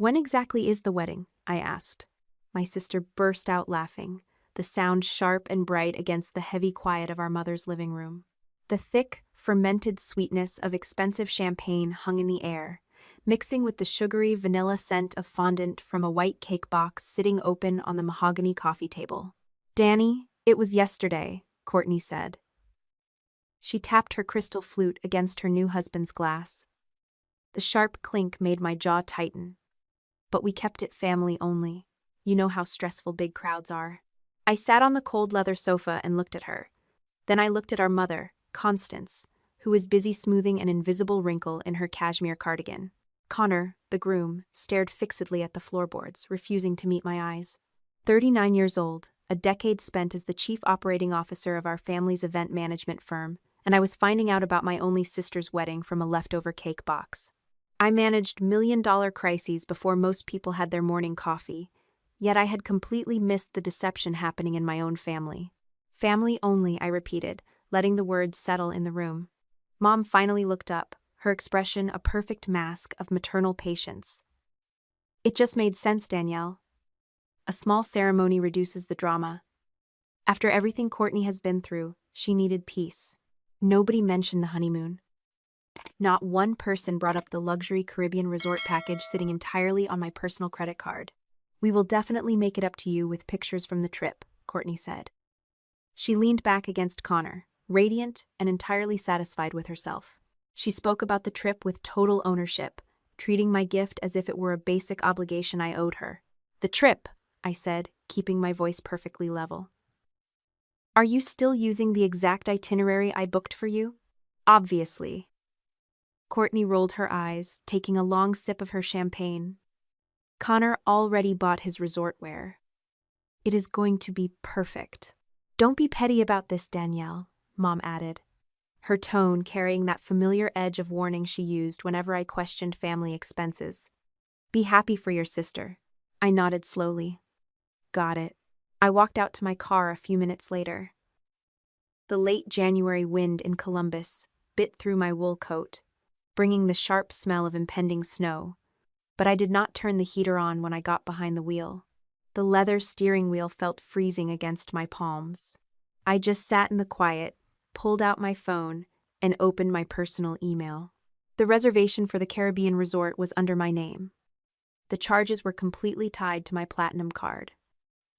When exactly is the wedding? I asked. My sister burst out laughing, the sound sharp and bright against the heavy quiet of our mother's living room. The thick, fermented sweetness of expensive champagne hung in the air, mixing with the sugary vanilla scent of fondant from a white cake box sitting open on the mahogany coffee table. "Danny, it was yesterday," Courtney said. She tapped her crystal flute against her new husband's glass. The sharp clink made my jaw tighten. But we kept it family only. You know how stressful big crowds are. I sat on the cold leather sofa and looked at her. Then I looked at our mother, Constance, who was busy smoothing an invisible wrinkle in her cashmere cardigan. Connor, the groom, stared fixedly at the floorboards, refusing to meet my eyes. 39 years old, a decade spent as the chief operating officer of our family's event management firm, and I was finding out about my only sister's wedding from a leftover cake box. I managed million-dollar crises before most people had their morning coffee, yet I had completely missed the deception happening in my own family. "Family only," I repeated, letting the words settle in the room. Mom finally looked up, her expression a perfect mask of maternal patience. "It just made sense, Danielle. A small ceremony reduces the drama. After everything Courtney has been through, she needed peace." Nobody mentioned the honeymoon. Not one person brought up the luxury Caribbean resort package sitting entirely on my personal credit card. "We will definitely make it up to you with pictures from the trip," Courtney said. She leaned back against Connor, radiant and entirely satisfied with herself. She spoke about the trip with total ownership, treating my gift as if it were a basic obligation I owed her. "The trip," I said, keeping my voice perfectly level. "Are you still using the exact itinerary I booked for you?" "Obviously." Courtney rolled her eyes, taking a long sip of her champagne. "Connor already bought his resort wear. It is going to be perfect." "Don't be petty about this, Danielle," Mom added, her tone carrying that familiar edge of warning she used whenever I questioned family expenses. "Be happy for your sister." I nodded slowly. "Got it." I walked out to my car a few minutes later. The late January wind in Columbus bit through my wool coat, bringing the sharp smell of impending snow, but I did not turn the heater on when I got behind the wheel. The leather steering wheel felt freezing against my palms. I just sat in the quiet, pulled out my phone, and opened my personal email. The reservation for the Caribbean resort was under my name. The charges were completely tied to my platinum card.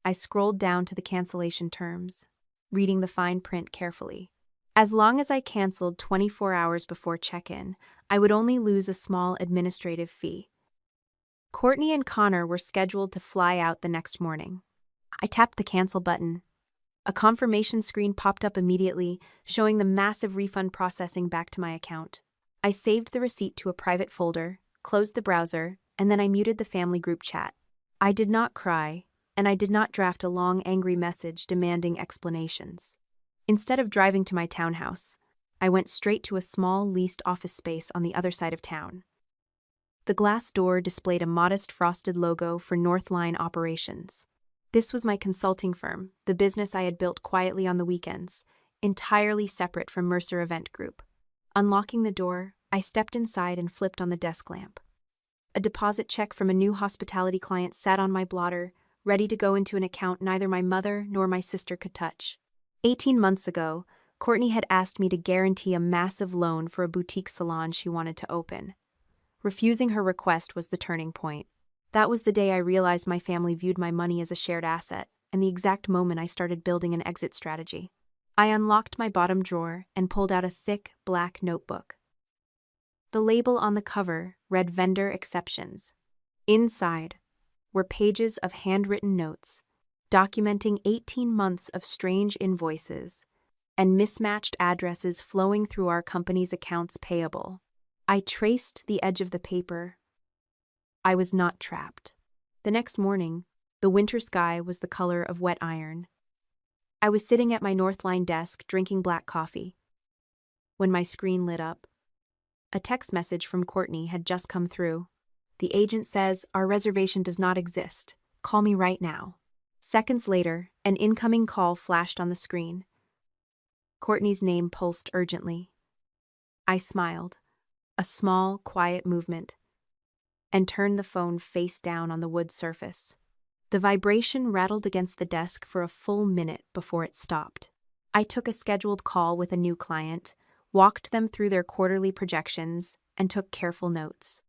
I scrolled down to the cancellation terms, reading the fine print carefully. As long as I canceled 24 hours before check-in, I would only lose a small administrative fee. Courtney and Connor were scheduled to fly out the next morning. I tapped the cancel button. A confirmation screen popped up immediately, showing the massive refund processing back to my account. I saved the receipt to a private folder, closed the browser, and then I muted the family group chat. I did not cry, and I did not draft a long, angry message demanding explanations. Instead of driving to my townhouse, I went straight to a small leased office space on the other side of town. The glass door displayed a modest frosted logo for Northline Operations. This was my consulting firm, the business I had built quietly on the weekends, entirely separate from Mercer Event Group. Unlocking the door, I stepped inside and flipped on the desk lamp. A deposit check from a new hospitality client sat on my blotter, ready to go into an account neither my mother nor my sister could touch. 18 months ago, Courtney had asked me to guarantee a massive loan for a boutique salon she wanted to open. Refusing her request was the turning point. That was the day I realized my family viewed my money as a shared asset, and the exact moment I started building an exit strategy. I unlocked my bottom drawer and pulled out a thick, black notebook. The label on the cover read Vendor Exceptions. Inside were pages of handwritten notes, documenting 18 months of strange invoices and mismatched addresses flowing through our company's accounts payable. I traced the edge of the paper. I was not trapped. The next morning, the winter sky was the color of wet iron. I was sitting at my Northline desk drinking black coffee when my screen lit up. A text message from Courtney had just come through. "The agent says our reservation does not exist. Call me right now." Seconds later, an incoming call flashed on the screen. Courtney's name pulsed urgently. I smiled. A small, quiet movement. and turned the phone face down on the wood surface. The vibration rattled against the desk for a full minute before it stopped. I took a scheduled call with a new client, walked them through their quarterly projections, and took careful notes.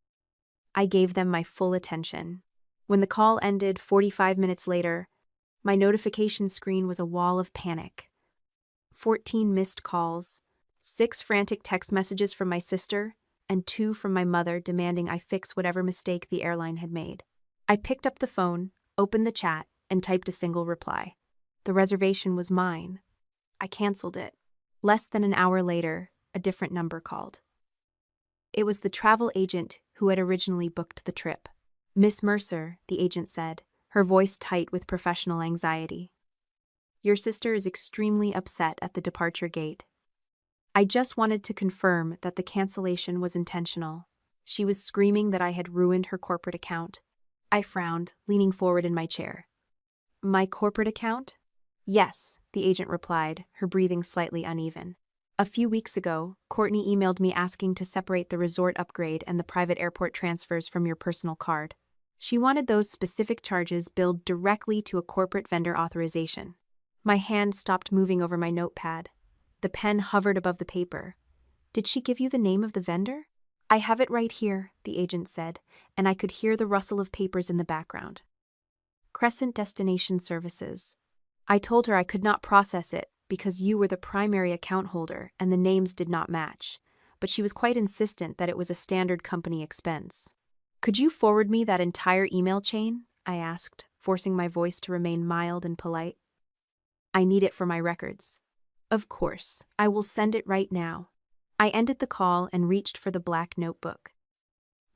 I gave them my full attention. When the call ended 45 minutes later, my notification screen was a wall of panic. 14 missed calls, 6 frantic text messages from my sister, and 2 from my mother demanding I fix whatever mistake the airline had made. I picked up the phone, opened the chat, and typed a single reply. The reservation was mine. I canceled it. Less than an hour later, a different number called. It was the travel agent who had originally booked the trip. "Miss Mercer," the agent said, her voice tight with professional anxiety. "Your sister is extremely upset at the departure gate. I just wanted to confirm that the cancellation was intentional. She was screaming that I had ruined her corporate account." I frowned, leaning forward in my chair. "My corporate account?" "Yes," the agent replied, her breathing slightly uneven. "A few weeks ago, Courtney emailed me asking to separate the resort upgrade and the private airport transfers from your personal card. She wanted those specific charges billed directly to a corporate vendor authorization." My hand stopped moving over my notepad. The pen hovered above the paper. "Did she give you the name of the vendor?" "I have it right here," the agent said, and I could hear the rustle of papers in the background. "Crescent Destination Services. I told her I could not process it because you were the primary account holder and the names did not match, but she was quite insistent that it was a standard company expense." "Could you forward me that entire email chain?" I asked, forcing my voice to remain mild and polite. "I need it for my records." "Of course, I will send it right now." I ended the call and reached for the black notebook.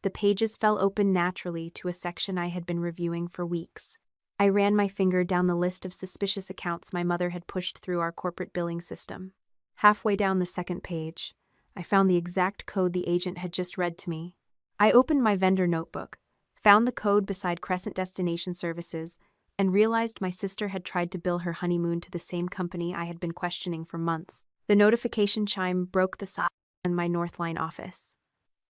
The pages fell open naturally to a section I had been reviewing for weeks. I ran my finger down the list of suspicious accounts my mother had pushed through our corporate billing system. Halfway down the second page, I found the exact code the agent had just read to me. I opened my vendor notebook, found the code beside Crescent Destination Services, and realized my sister had tried to bill her honeymoon to the same company I had been questioning for months. The notification chime broke the silence in my Northline office.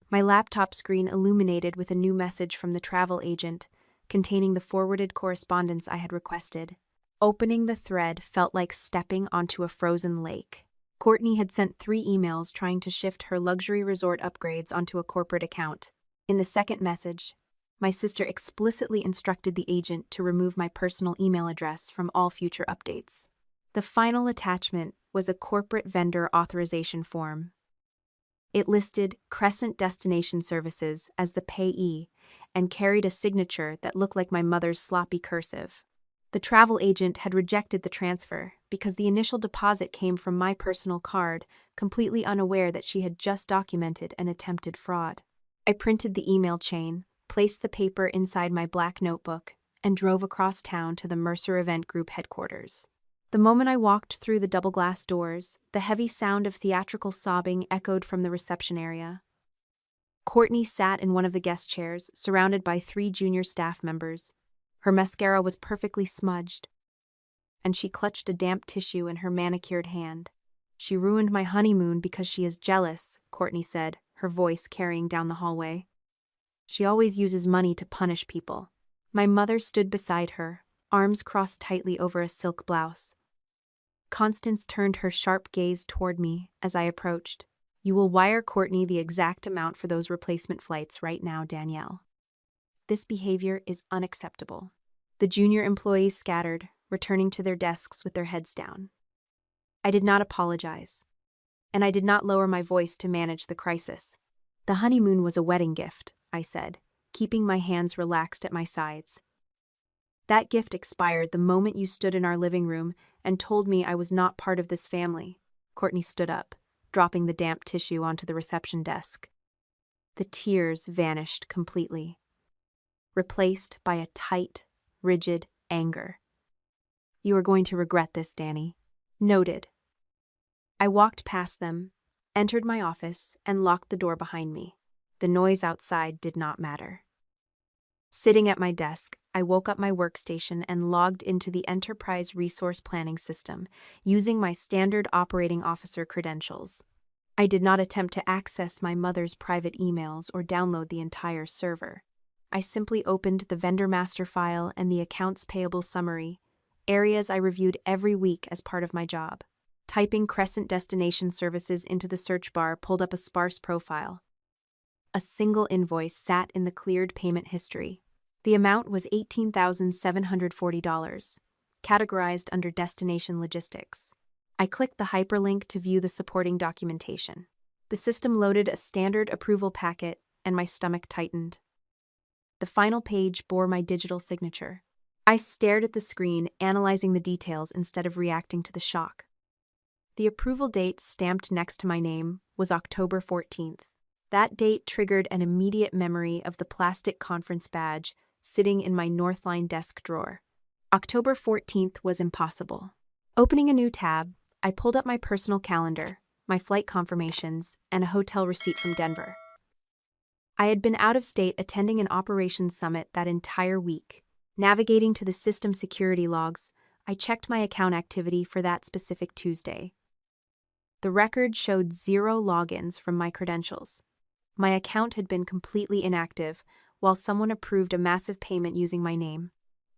My laptop screen illuminated with a new message from the travel agent, containing the forwarded correspondence I had requested. Opening the thread felt like stepping onto a frozen lake. Courtney had sent 3 emails trying to shift her luxury resort upgrades onto a corporate account. In the second message, my sister explicitly instructed the agent to remove my personal email address from all future updates. The final attachment was a corporate vendor authorization form. It listed Crescent Destination Services as the payee and carried a signature that looked like my mother's sloppy cursive. The travel agent had rejected the transfer because the initial deposit came from my personal card, completely unaware that she had just documented an attempted fraud. I printed the email chain, placed the paper inside my black notebook, and drove across town to the Mercer Event Group headquarters. The moment I walked through the double-glass doors, the heavy sound of theatrical sobbing echoed from the reception area. Courtney sat in one of the guest chairs, surrounded by 3 junior staff members. Her mascara was perfectly smudged, and she clutched a damp tissue in her manicured hand. "She ruined my honeymoon because she is jealous," Courtney said, her voice carrying down the hallway. "She always uses money to punish people." My mother stood beside her, arms crossed tightly over a silk blouse. Constance turned her sharp gaze toward me as I approached. "You will wire Courtney the exact amount for those replacement flights right now, Danielle. This behavior is unacceptable." The junior employees scattered, returning to their desks with their heads down. I did not apologize, and I did not lower my voice to manage the crisis. "The honeymoon was a wedding gift," I said, keeping my hands relaxed at my sides. "That gift expired the moment you stood in our living room and told me I was not part of this family." Courtney stood up, dropping the damp tissue onto the reception desk. The tears vanished completely, replaced by a tight, rigid anger. "You are going to regret this, Danny." "Noted." I walked past them, entered my office, and locked the door behind me. The noise outside did not matter. Sitting at my desk, I woke up my workstation and logged into the Enterprise Resource Planning System, using my standard operating officer credentials. I did not attempt to access my mother's private emails or download the entire server. I simply opened the vendor master file and the accounts payable summary, areas I reviewed every week as part of my job. Typing Crescent Destination Services into the search bar pulled up a sparse profile. A single invoice sat in the cleared payment history. The amount was $18,740, categorized under Destination Logistics. I clicked the hyperlink to view the supporting documentation. The system loaded a standard approval packet, and my stomach tightened. The final page bore my digital signature. I stared at the screen, analyzing the details instead of reacting to the shock. The approval date stamped next to my name was October 14th. That date triggered an immediate memory of the plastic conference badge sitting in my Northline desk drawer. October 14th was impossible. Opening a new tab, I pulled up my personal calendar, my flight confirmations, and a hotel receipt from Denver. I had been out of state attending an operations summit that entire week. Navigating to the system security logs, I checked my account activity for that specific Tuesday. The record showed 0 logins from my credentials. My account had been completely inactive, while someone approved a massive payment using my name.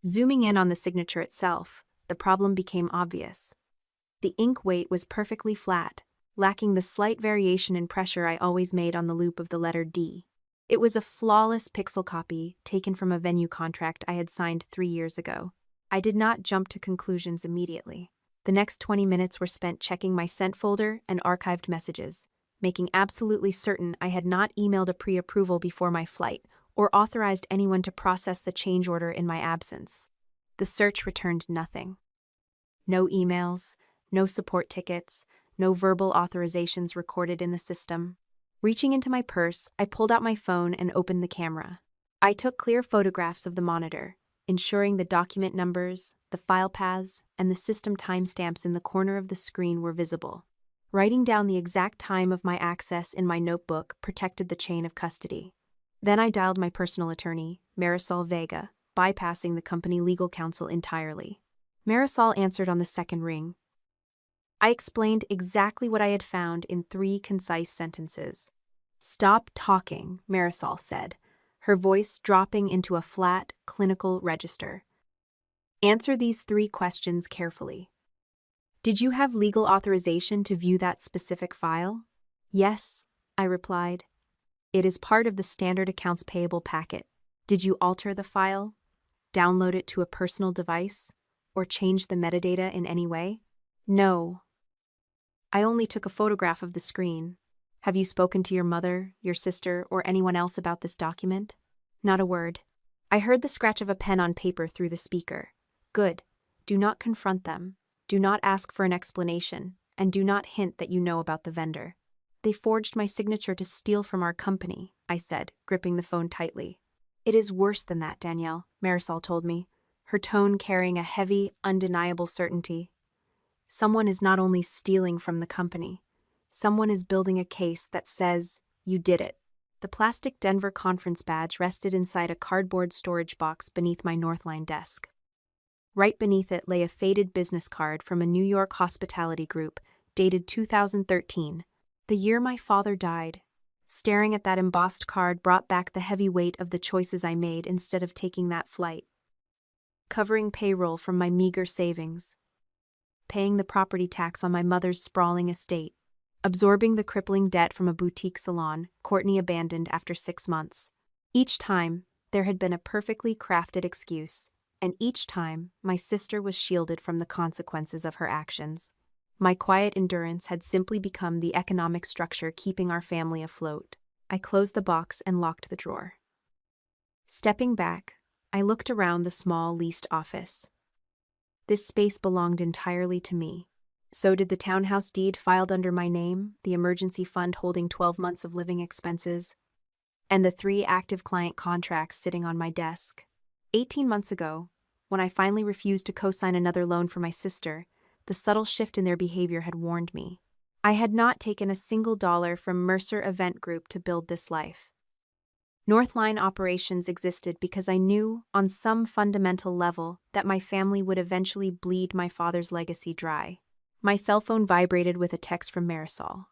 Zooming in on the signature itself, the problem became obvious. The ink weight was perfectly flat, lacking the slight variation in pressure I always made on the loop of the letter D. It was a flawless pixel copy taken from a venue contract I had signed 3 years ago. I did not jump to conclusions immediately. The next 20 minutes were spent checking my sent folder and archived messages, making absolutely certain I had not emailed a pre-approval before my flight or authorized anyone to process the change order in my absence. The search returned nothing. No emails, no support tickets, no verbal authorizations recorded in the system. Reaching into my purse, I pulled out my phone and opened the camera. I took clear photographs of the monitor, ensuring the document numbers, the file paths, and the system timestamps in the corner of the screen were visible. Writing down the exact time of my access in my notebook protected the chain of custody. Then I dialed my personal attorney, Marisol Vega, bypassing the company legal counsel entirely. Marisol answered on the second ring. I explained exactly what I had found in 3 concise sentences. "Stop talking," Marisol said, her voice dropping into a flat, clinical register. "Answer these 3 questions carefully. Did you have legal authorization to view that specific file?" "Yes," I replied. "It is part of the standard accounts payable packet. Did you alter the file, download it to a personal device, or change the metadata in any way?" "No. I only took a photograph of the screen. Have you spoken to your mother, your sister, or anyone else about this document?" "Not a word." I heard the scratch of a pen on paper through the speaker. "Good. Do not confront them. Do not ask for an explanation, and do not hint that you know about the vendor." "They forged my signature to steal from our company," I said, gripping the phone tightly. "It is worse than that, Danielle," Marisol told me, her tone carrying a heavy, undeniable certainty. "Someone is not only stealing from the company, someone is building a case that says you did it." The plastic Denver conference badge rested inside a cardboard storage box beneath my Northline desk. Right beneath it lay a faded business card from a New York hospitality group, dated 2013, the year my father died. Staring at that embossed card brought back the heavy weight of the choices I made instead of taking that flight. Covering payroll from my meager savings. Paying the property tax on my mother's sprawling estate. Absorbing the crippling debt from a boutique salon Courtney abandoned after 6 months. Each time, there had been a perfectly crafted excuse, and each time, my sister was shielded from the consequences of her actions. My quiet endurance had simply become the economic structure keeping our family afloat. I closed the box and locked the drawer. Stepping back, I looked around the small leased office. This space belonged entirely to me. So did the townhouse deed filed under my name, the emergency fund holding 12 months of living expenses, and the 3 active client contracts sitting on my desk. 18 months ago, when I finally refused to co-sign another loan for my sister, the subtle shift in their behavior had warned me. I had not taken a single dollar from Mercer Event Group to build this life. Northline operations existed because I knew, on some fundamental level, that my family would eventually bleed my father's legacy dry. My cell phone vibrated with a text from Marisol.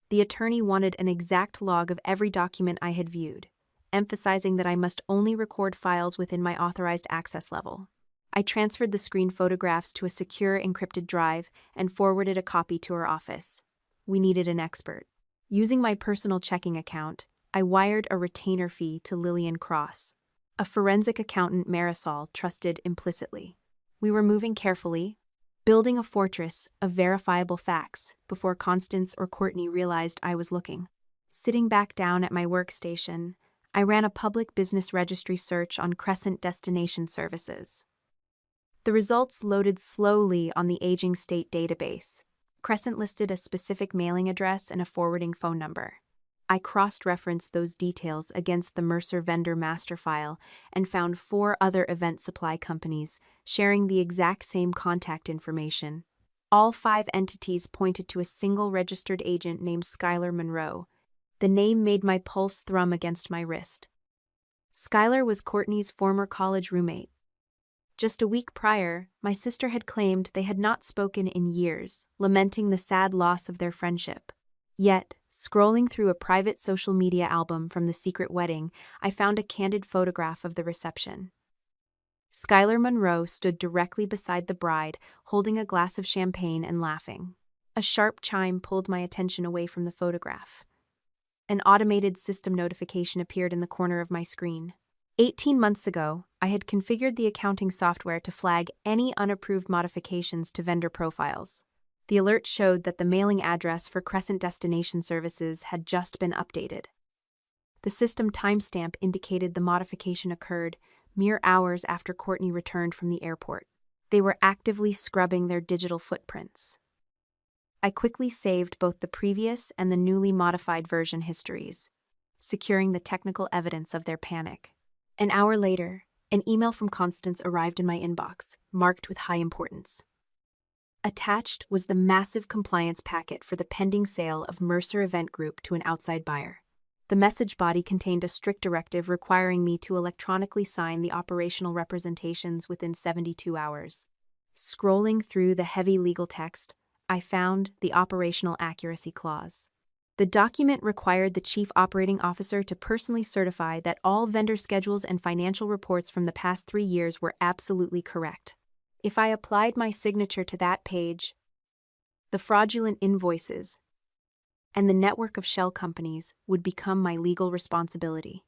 The attorney wanted an exact log of every document I had viewed, emphasizing that I must only record files within my authorized access level. I transferred the screen photographs to a secure encrypted drive and forwarded a copy to her office. We needed an expert. Using my personal checking account, I wired a retainer fee to Lillian Cross, a forensic accountant Marisol trusted implicitly. We were moving carefully, building a fortress of verifiable facts before Constance or Courtney realized I was looking. Sitting back down at my workstation, I ran a public business registry search on Crescent Destination Services. The results loaded slowly on the aging state database. Crescent listed a specific mailing address and a forwarding phone number. I cross-referenced those details against the Mercer vendor master file and found 4 other event supply companies sharing the exact same contact information. All 5 entities pointed to a single registered agent named Skylar Monroe. The name made my pulse thrum against my wrist. Skylar was Courtney's former college roommate. Just a week prior, my sister had claimed they had not spoken in years, lamenting the sad loss of their friendship. Yet, scrolling through a private social media album from the secret wedding, I found a candid photograph of the reception. Skylar Monroe stood directly beside the bride, holding a glass of champagne and laughing. A sharp chime pulled my attention away from the photograph. An automated system notification appeared in the corner of my screen. 18 months ago, I had configured the accounting software to flag any unapproved modifications to vendor profiles. The alert showed that the mailing address for Crescent Destination Services had just been updated. The system timestamp indicated the modification occurred mere hours after Courtney returned from the airport. They were actively scrubbing their digital footprints. I quickly saved both the previous and the newly modified version histories, securing the technical evidence of their panic. An hour later, an email from Constance arrived in my inbox, marked with high importance. Attached was the massive compliance packet for the pending sale of Mercer Event Group to an outside buyer. The message body contained a strict directive requiring me to electronically sign the operational representations within 72 hours. Scrolling through the heavy legal text, I found the operational accuracy clause. The document required the chief operating officer to personally certify that all vendor schedules and financial reports from the past 3 years were absolutely correct. If I applied my signature to that page, the fraudulent invoices and the network of shell companies would become my legal responsibility.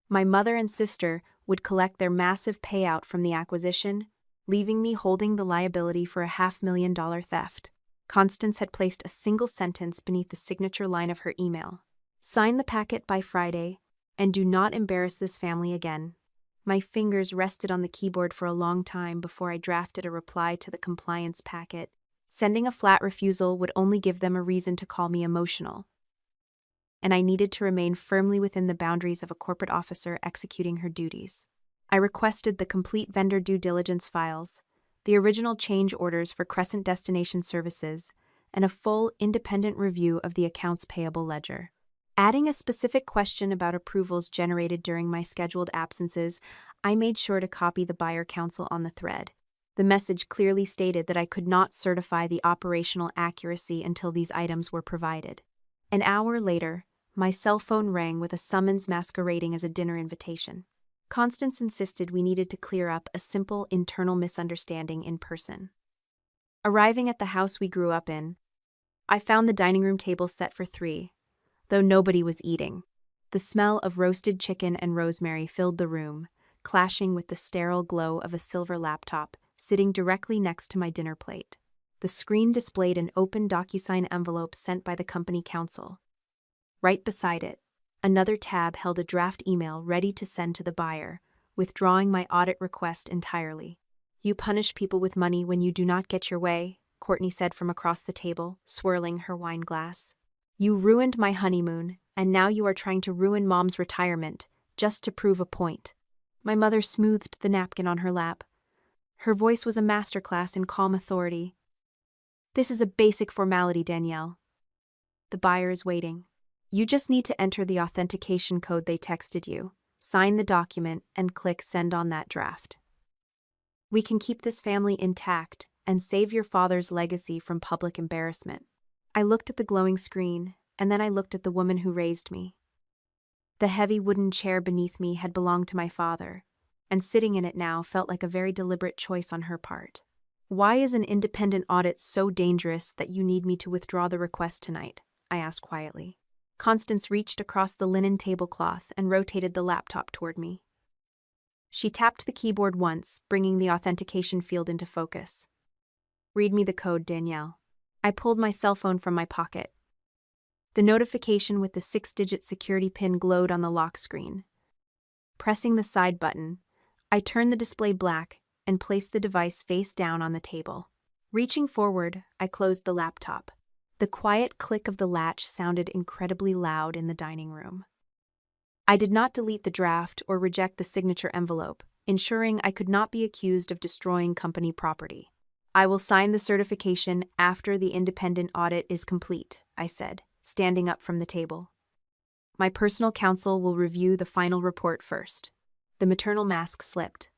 My mother and sister would collect their massive payout from the acquisition, leaving me holding the liability for a $500,000 theft. Constance had placed a single sentence beneath the signature line of her email. Sign the packet by Friday, and do not embarrass this family again. My fingers rested on the keyboard for a long time before I drafted a reply to the compliance packet. Sending a flat refusal would only give them a reason to call me emotional. And I needed to remain firmly within the boundaries of a corporate officer executing her duties. I requested the complete vendor due diligence files, the original change orders for Crescent Destination Services, and a full, independent review of the accounts payable ledger. Adding a specific question about approvals generated during my scheduled absences, I made sure to copy the buyer counsel on the thread. The message clearly stated that I could not certify the operational accuracy until these items were provided. An hour later, my cell phone rang with a summons masquerading as a dinner invitation. Constance insisted we needed to clear up a simple internal misunderstanding in person. Arriving at the house we grew up in, I found the dining room table set for 3, though nobody was eating. The smell of roasted chicken and rosemary filled the room, clashing with the sterile glow of a silver laptop sitting directly next to my dinner plate. The screen displayed an open DocuSign envelope sent by the company counsel. Right beside it, another tab held a draft email ready to send to the buyer, withdrawing my audit request entirely. "You punish people with money when you do not get your way," Courtney said from across the table, swirling her wine glass. "You ruined my honeymoon, and now you are trying to ruin Mom's retirement, just to prove a point." My mother smoothed the napkin on her lap. Her voice was a masterclass in calm authority. "This is a basic formality, Danielle. The buyer is waiting. You just need to enter the authentication code they texted you, sign the document, and click send on that draft. We can keep this family intact and save your father's legacy from public embarrassment." I looked at the glowing screen, and then I looked at the woman who raised me. The heavy wooden chair beneath me had belonged to my father, and sitting in it now felt like a very deliberate choice on her part. "Why is an independent audit so dangerous that you need me to withdraw the request tonight?" I asked quietly. Constance reached across the linen tablecloth and rotated the laptop toward me. She tapped the keyboard once, bringing the authentication field into focus. "Read me the code, Danielle." I pulled my cell phone from my pocket. The notification with the 6-digit security pin glowed on the lock screen. Pressing the side button, I turned the display black and placed the device face down on the table. Reaching forward, I closed the laptop. The quiet click of the latch sounded incredibly loud in the dining room. I did not delete the draft or reject the signature envelope, ensuring I could not be accused of destroying company property. "I will sign the certification after the independent audit is complete," I said, standing up from the table. "My personal counsel will review the final report first." The maternal mask slipped.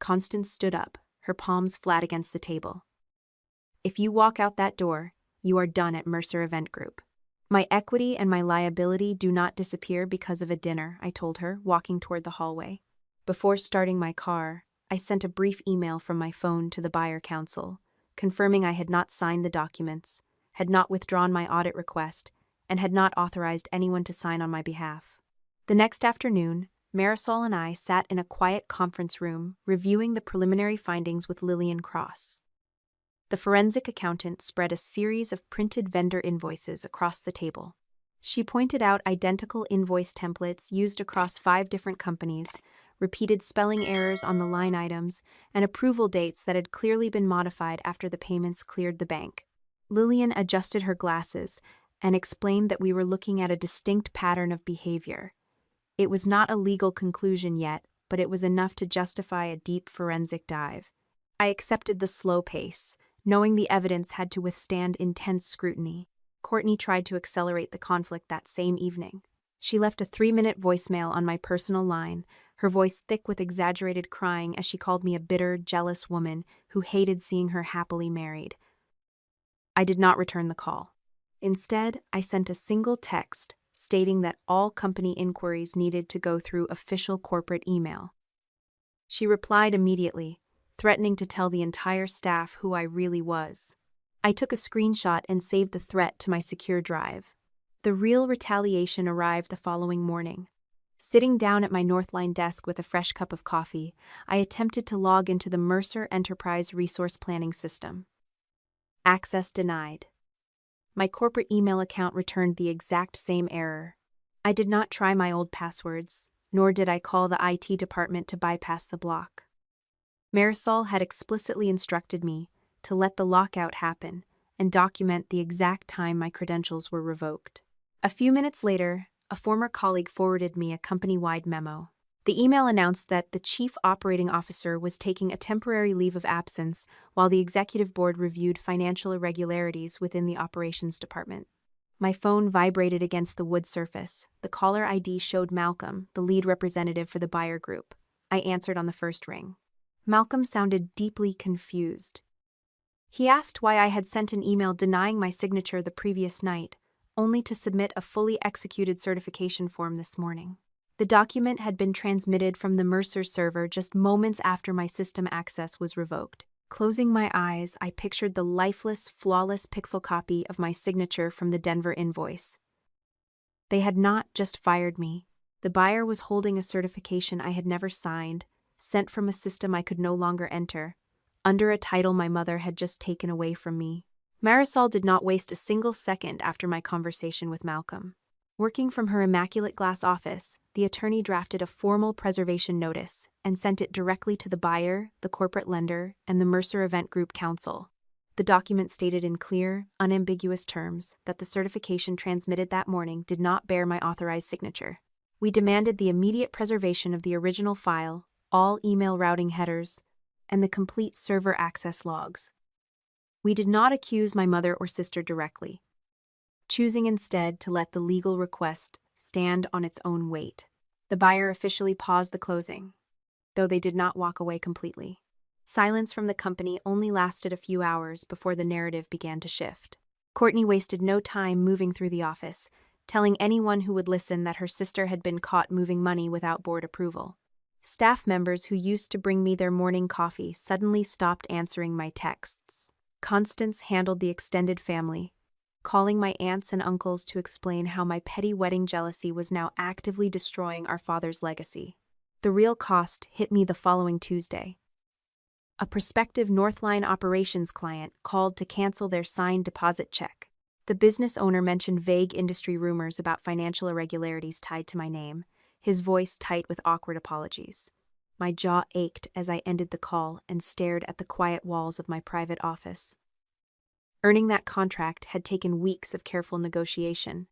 Constance stood up, her palms flat against the table. "If you walk out that door, you are done at Mercer Event Group. My equity and my liability do not disappear because of a dinner," I told her, walking toward the hallway. Before starting my car, I sent a brief email from my phone to the buyer counsel, confirming I had not signed the documents, had not withdrawn my audit request, and had not authorized anyone to sign on my behalf. The next afternoon, Marisol and I sat in a quiet conference room reviewing the preliminary findings with Lillian Cross. The forensic accountant spread a series of printed vendor invoices across the table. She pointed out identical invoice templates used across 5 different companies, repeated spelling errors on the line items, and approval dates that had clearly been modified after the payments cleared the bank. Lillian adjusted her glasses and explained that we were looking at a distinct pattern of behavior. It was not a legal conclusion yet, but it was enough to justify a deep forensic dive. I accepted the slow pace, knowing the evidence had to withstand intense scrutiny. Courtney tried to accelerate the conflict that same evening. She left a 3-minute voicemail on my personal line, her voice thick with exaggerated crying as she called me a bitter, jealous woman who hated seeing her happily married. I did not return the call. Instead, I sent a single text stating that all company inquiries needed to go through official corporate email. She replied immediately, threatening to tell the entire staff who I really was. I took a screenshot and saved the threat to my secure drive. The real retaliation arrived the following morning. Sitting down at my Northline desk with a fresh cup of coffee, I attempted to log into the Mercer Enterprise Resource Planning System. Access denied. My corporate email account returned the exact same error. I did not try my old passwords, nor did I call the IT department to bypass the block. Marisol had explicitly instructed me to let the lockout happen and document the exact time my credentials were revoked. A few minutes later, a former colleague forwarded me a company-wide memo. The email announced that the chief operating officer was taking a temporary leave of absence while the executive board reviewed financial irregularities within the operations department. My phone vibrated against the wood surface. The caller ID showed Malcolm, the lead representative for the buyer group. I answered on the first ring. Malcolm sounded deeply confused. He asked why I had sent an email denying my signature the previous night, only to submit a fully executed certification form this morning. The document had been transmitted from the Mercer server just moments after my system access was revoked. Closing my eyes, I pictured the lifeless, flawless pixel copy of my signature from the Denver invoice. They had not just fired me. The buyer was holding a certification I had never signed, sent from a system I could no longer enter, under a title my mother had just taken away from me. Marisol did not waste a single second after my conversation with Malcolm. Working from her immaculate glass office, the attorney drafted a formal preservation notice and sent it directly to the buyer, the corporate lender, and the Mercer Event Group counsel. The document stated in clear, unambiguous terms that the certification transmitted that morning did not bear my authorized signature. We demanded the immediate preservation of the original file, all email routing headers, and the complete server access logs. We did not accuse my mother or sister directly, choosing instead to let the legal request stand on its own weight. The buyer officially paused the closing, though they did not walk away completely. Silence from the company only lasted a few hours before the narrative began to shift. Courtney wasted no time moving through the office, telling anyone who would listen that her sister had been caught moving money without board approval. Staff members who used to bring me their morning coffee suddenly stopped answering my texts. Constance handled the extended family, calling my aunts and uncles to explain how my petty wedding jealousy was now actively destroying our father's legacy. The real cost hit me the following Tuesday. A prospective Northline operations client called to cancel their signed deposit check. The business owner mentioned vague industry rumors about financial irregularities tied to my name, his voice tight with awkward apologies. My jaw ached as I ended the call and stared at the quiet walls of my private office. Earning that contract had taken weeks of careful negotiation,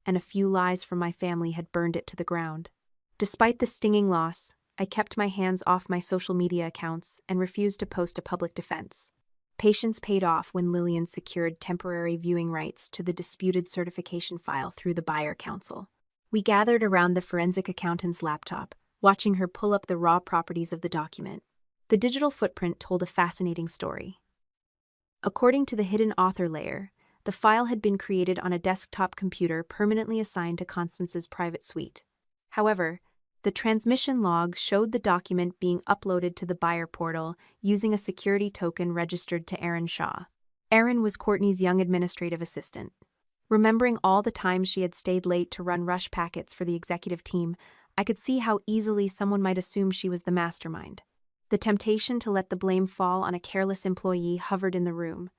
and a few lies from my family had burned it to the ground. Despite the stinging loss, I kept my hands off my social media accounts and refused to post a public defense. Patience paid off when Lillian secured temporary viewing rights to the disputed certification file through the buyer council. We gathered around the forensic accountant's laptop, watching her pull up the raw properties of the document. The digital footprint told a fascinating story. According to the hidden author layer, the file had been created on a desktop computer permanently assigned to Constance's private suite. However, the transmission log showed the document being uploaded to the buyer portal using a security token registered to Erin Shaw. Erin was Courtney's young administrative assistant. Remembering all the times she had stayed late to run rush packets for the executive team, I could see how easily someone might assume she was the mastermind. The temptation to let the blame fall on a careless employee hovered in the room.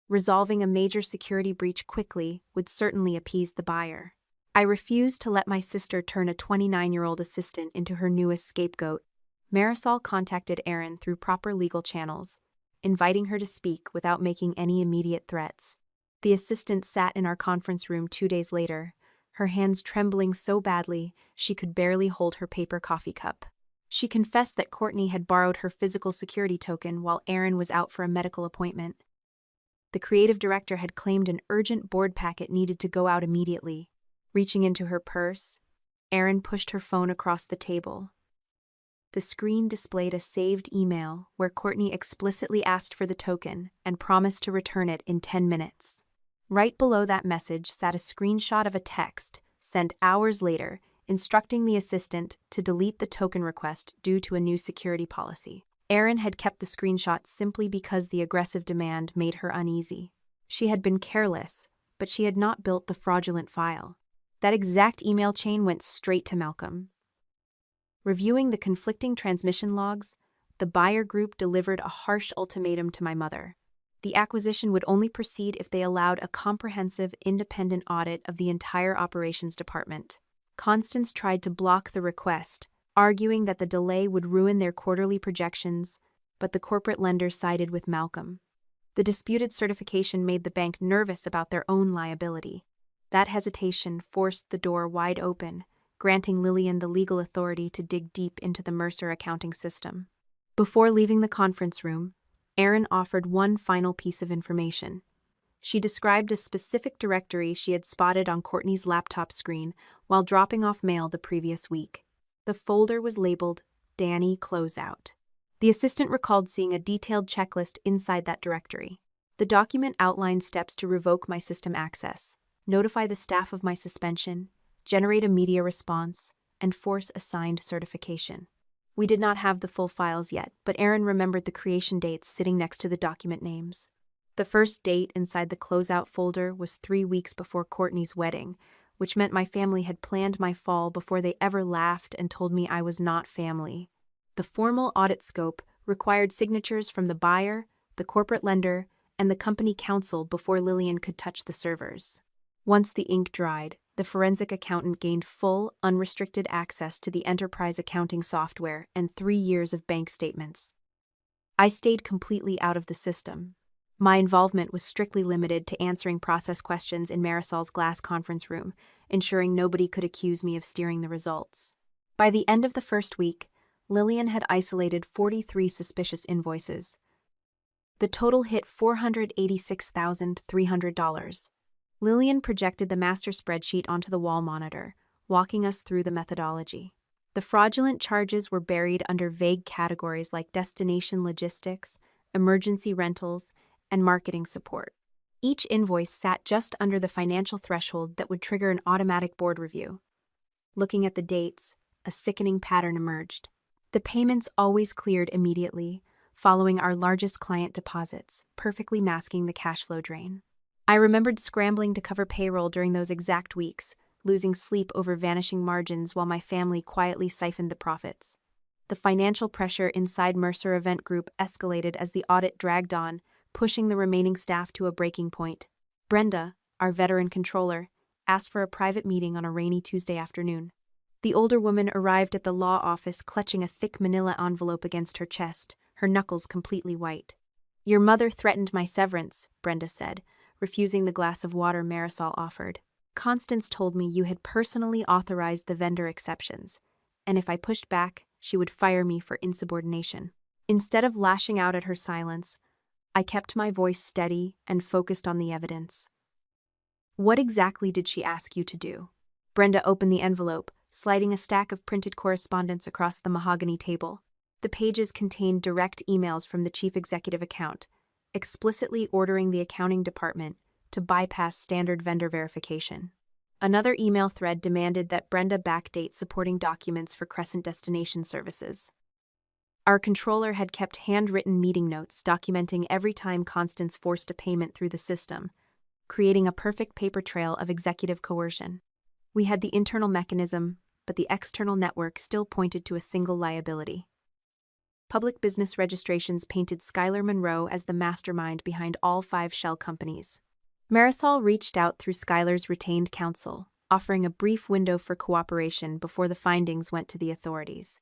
Resolving a major security breach quickly would certainly appease the buyer. I refused to let my sister turn a 29-year-old assistant into her newest scapegoat. Marisol contacted Erin through proper legal channels, inviting her to speak without making any immediate threats. The assistant sat in our conference room 2 days later, her hands trembling so badly she could barely hold her paper coffee cup. She confessed that Courtney had borrowed her physical security token while Erin was out for a medical appointment. The creative director had claimed an urgent board packet needed to go out immediately. Reaching into her purse, Erin pushed her phone across the table. The screen displayed a saved email where Courtney explicitly asked for the token and promised to return it in 10 minutes. Right below that message sat a screenshot of a text sent hours later instructing the assistant to delete the token request due to a new security policy. Erin had kept the screenshot simply because the aggressive demand made her uneasy. She had been careless, but she had not built the fraudulent file. That exact email chain went straight to Malcolm. Reviewing the conflicting transmission logs, the buyer group delivered a harsh ultimatum to my mother. The acquisition would only proceed if they allowed a comprehensive, independent audit of the entire operations department. Constance tried to block the request, arguing that the delay would ruin their quarterly projections, but the corporate lender sided with Malcolm. The disputed certification made the bank nervous about their own liability. That hesitation forced the door wide open, granting Lillian the legal authority to dig deep into the Mercer accounting system. Before leaving the conference room, Erin offered one final piece of information. She described a specific directory she had spotted on Courtney's laptop screen while dropping off mail the previous week. The folder was labeled Danny Closeout. The assistant recalled seeing a detailed checklist inside that directory. The document outlined steps to revoke my system access, notify the staff of my suspension, generate a media response, and force a signed certification. We did not have the full files yet, but Erin remembered the creation dates sitting next to the document names. The first date inside the closeout folder was 3 weeks before Courtney's wedding, which meant my family had planned my fall before they ever laughed and told me I was not family. The formal audit scope required signatures from the buyer, the corporate lender, and the company counsel before Lillian could touch the servers. Once the ink dried, the forensic accountant gained full, unrestricted access to the enterprise accounting software and 3 years of bank statements. I stayed completely out of the system. My involvement was strictly limited to answering process questions in Marisol's glass conference room, ensuring nobody could accuse me of steering the results. By the end of the first week, Lillian had isolated 43 suspicious invoices. The total hit $486,300. Lillian projected the master spreadsheet onto the wall monitor, walking us through the methodology. The fraudulent charges were buried under vague categories like destination logistics, emergency rentals, and marketing support. Each invoice sat just under the financial threshold that would trigger an automatic board review. Looking at the dates, a sickening pattern emerged. The payments always cleared immediately, following our largest client deposits, perfectly masking the cash flow drain. I remembered scrambling to cover payroll during those exact weeks, losing sleep over vanishing margins while my family quietly siphoned the profits. The financial pressure inside Mercer Event Group escalated as the audit dragged on, pushing the remaining staff to a breaking point. Brenda, our veteran controller, asked for a private meeting on a rainy Tuesday afternoon. The older woman arrived at the law office clutching a thick manila envelope against her chest, her knuckles completely white. "Your mother threatened my severance," Brenda said, refusing the glass of water Marisol offered. "Constance told me you had personally authorized the vendor exceptions, and if I pushed back, she would fire me for insubordination." Instead of lashing out at her silence, I kept my voice steady and focused on the evidence. "What exactly did she ask you to do?" Brenda opened the envelope, sliding a stack of printed correspondence across the mahogany table. The pages contained direct emails from the chief executive account, explicitly ordering the accounting department to bypass standard vendor verification. Another email thread demanded that Brenda backdate supporting documents for Crescent Destination Services. Our controller had kept handwritten meeting notes documenting every time Constance forced a payment through the system, creating a perfect paper trail of executive coercion. We had the internal mechanism, but the external network still pointed to a single liability. Public business registrations painted Skylar Monroe as the mastermind behind all 5 shell companies. Marisol reached out through Skylar's retained counsel, offering a brief window for cooperation before the findings went to the authorities.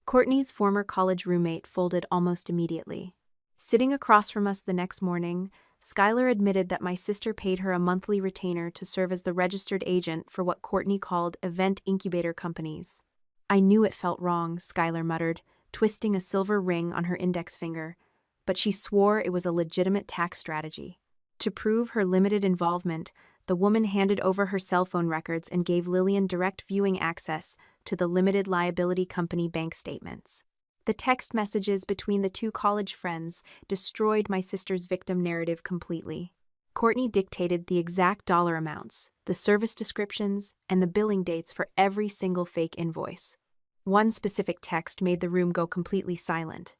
Courtney's former college roommate folded almost immediately. Sitting across from us the next morning, Skylar admitted that my sister paid her a monthly retainer to serve as the registered agent for what Courtney called event incubator companies. "I knew it felt wrong," Skylar muttered, twisting a silver ring on her index finger, but she swore it was a legitimate tax strategy. To prove her limited involvement, the woman handed over her cell phone records and gave Lillian direct viewing access to the limited liability company bank statements. The text messages between the 2 college friends destroyed my sister's victim narrative completely. Courtney dictated the exact dollar amounts, the service descriptions, and the billing dates for every single fake invoice. One specific text made the room go completely silent.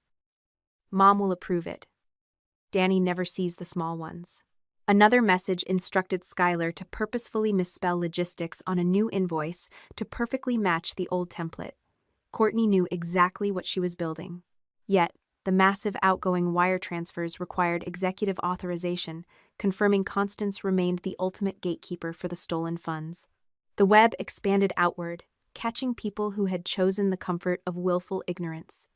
"Mom will approve it. Danny never sees the small ones." Another message instructed Skylar to purposefully misspell logistics on a new invoice to perfectly match the old template. Courtney knew exactly what she was building. Yet, the massive outgoing wire transfers required executive authorization, confirming Constance remained the ultimate gatekeeper for the stolen funds. The web expanded outward, catching people who had chosen the comfort of willful ignorance.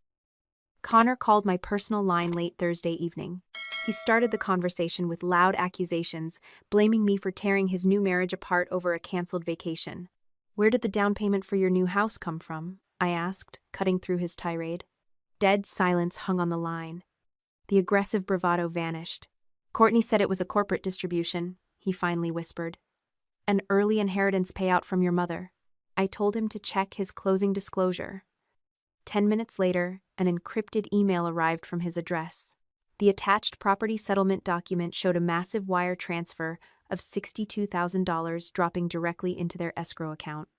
Connor called my personal line late Thursday evening. He started the conversation with loud accusations, blaming me for tearing his new marriage apart over a canceled vacation. "Where did the down payment for your new house come from?" I asked, cutting through his tirade. Dead silence hung on the line. The aggressive bravado vanished. "Courtney said it was a corporate distribution," he finally whispered. "An early inheritance payout from your mother." I told him to check his closing disclosure. 10 minutes later, an encrypted email arrived from his address. The attached property settlement document showed a massive wire transfer of $62,000 dropping directly into their escrow account.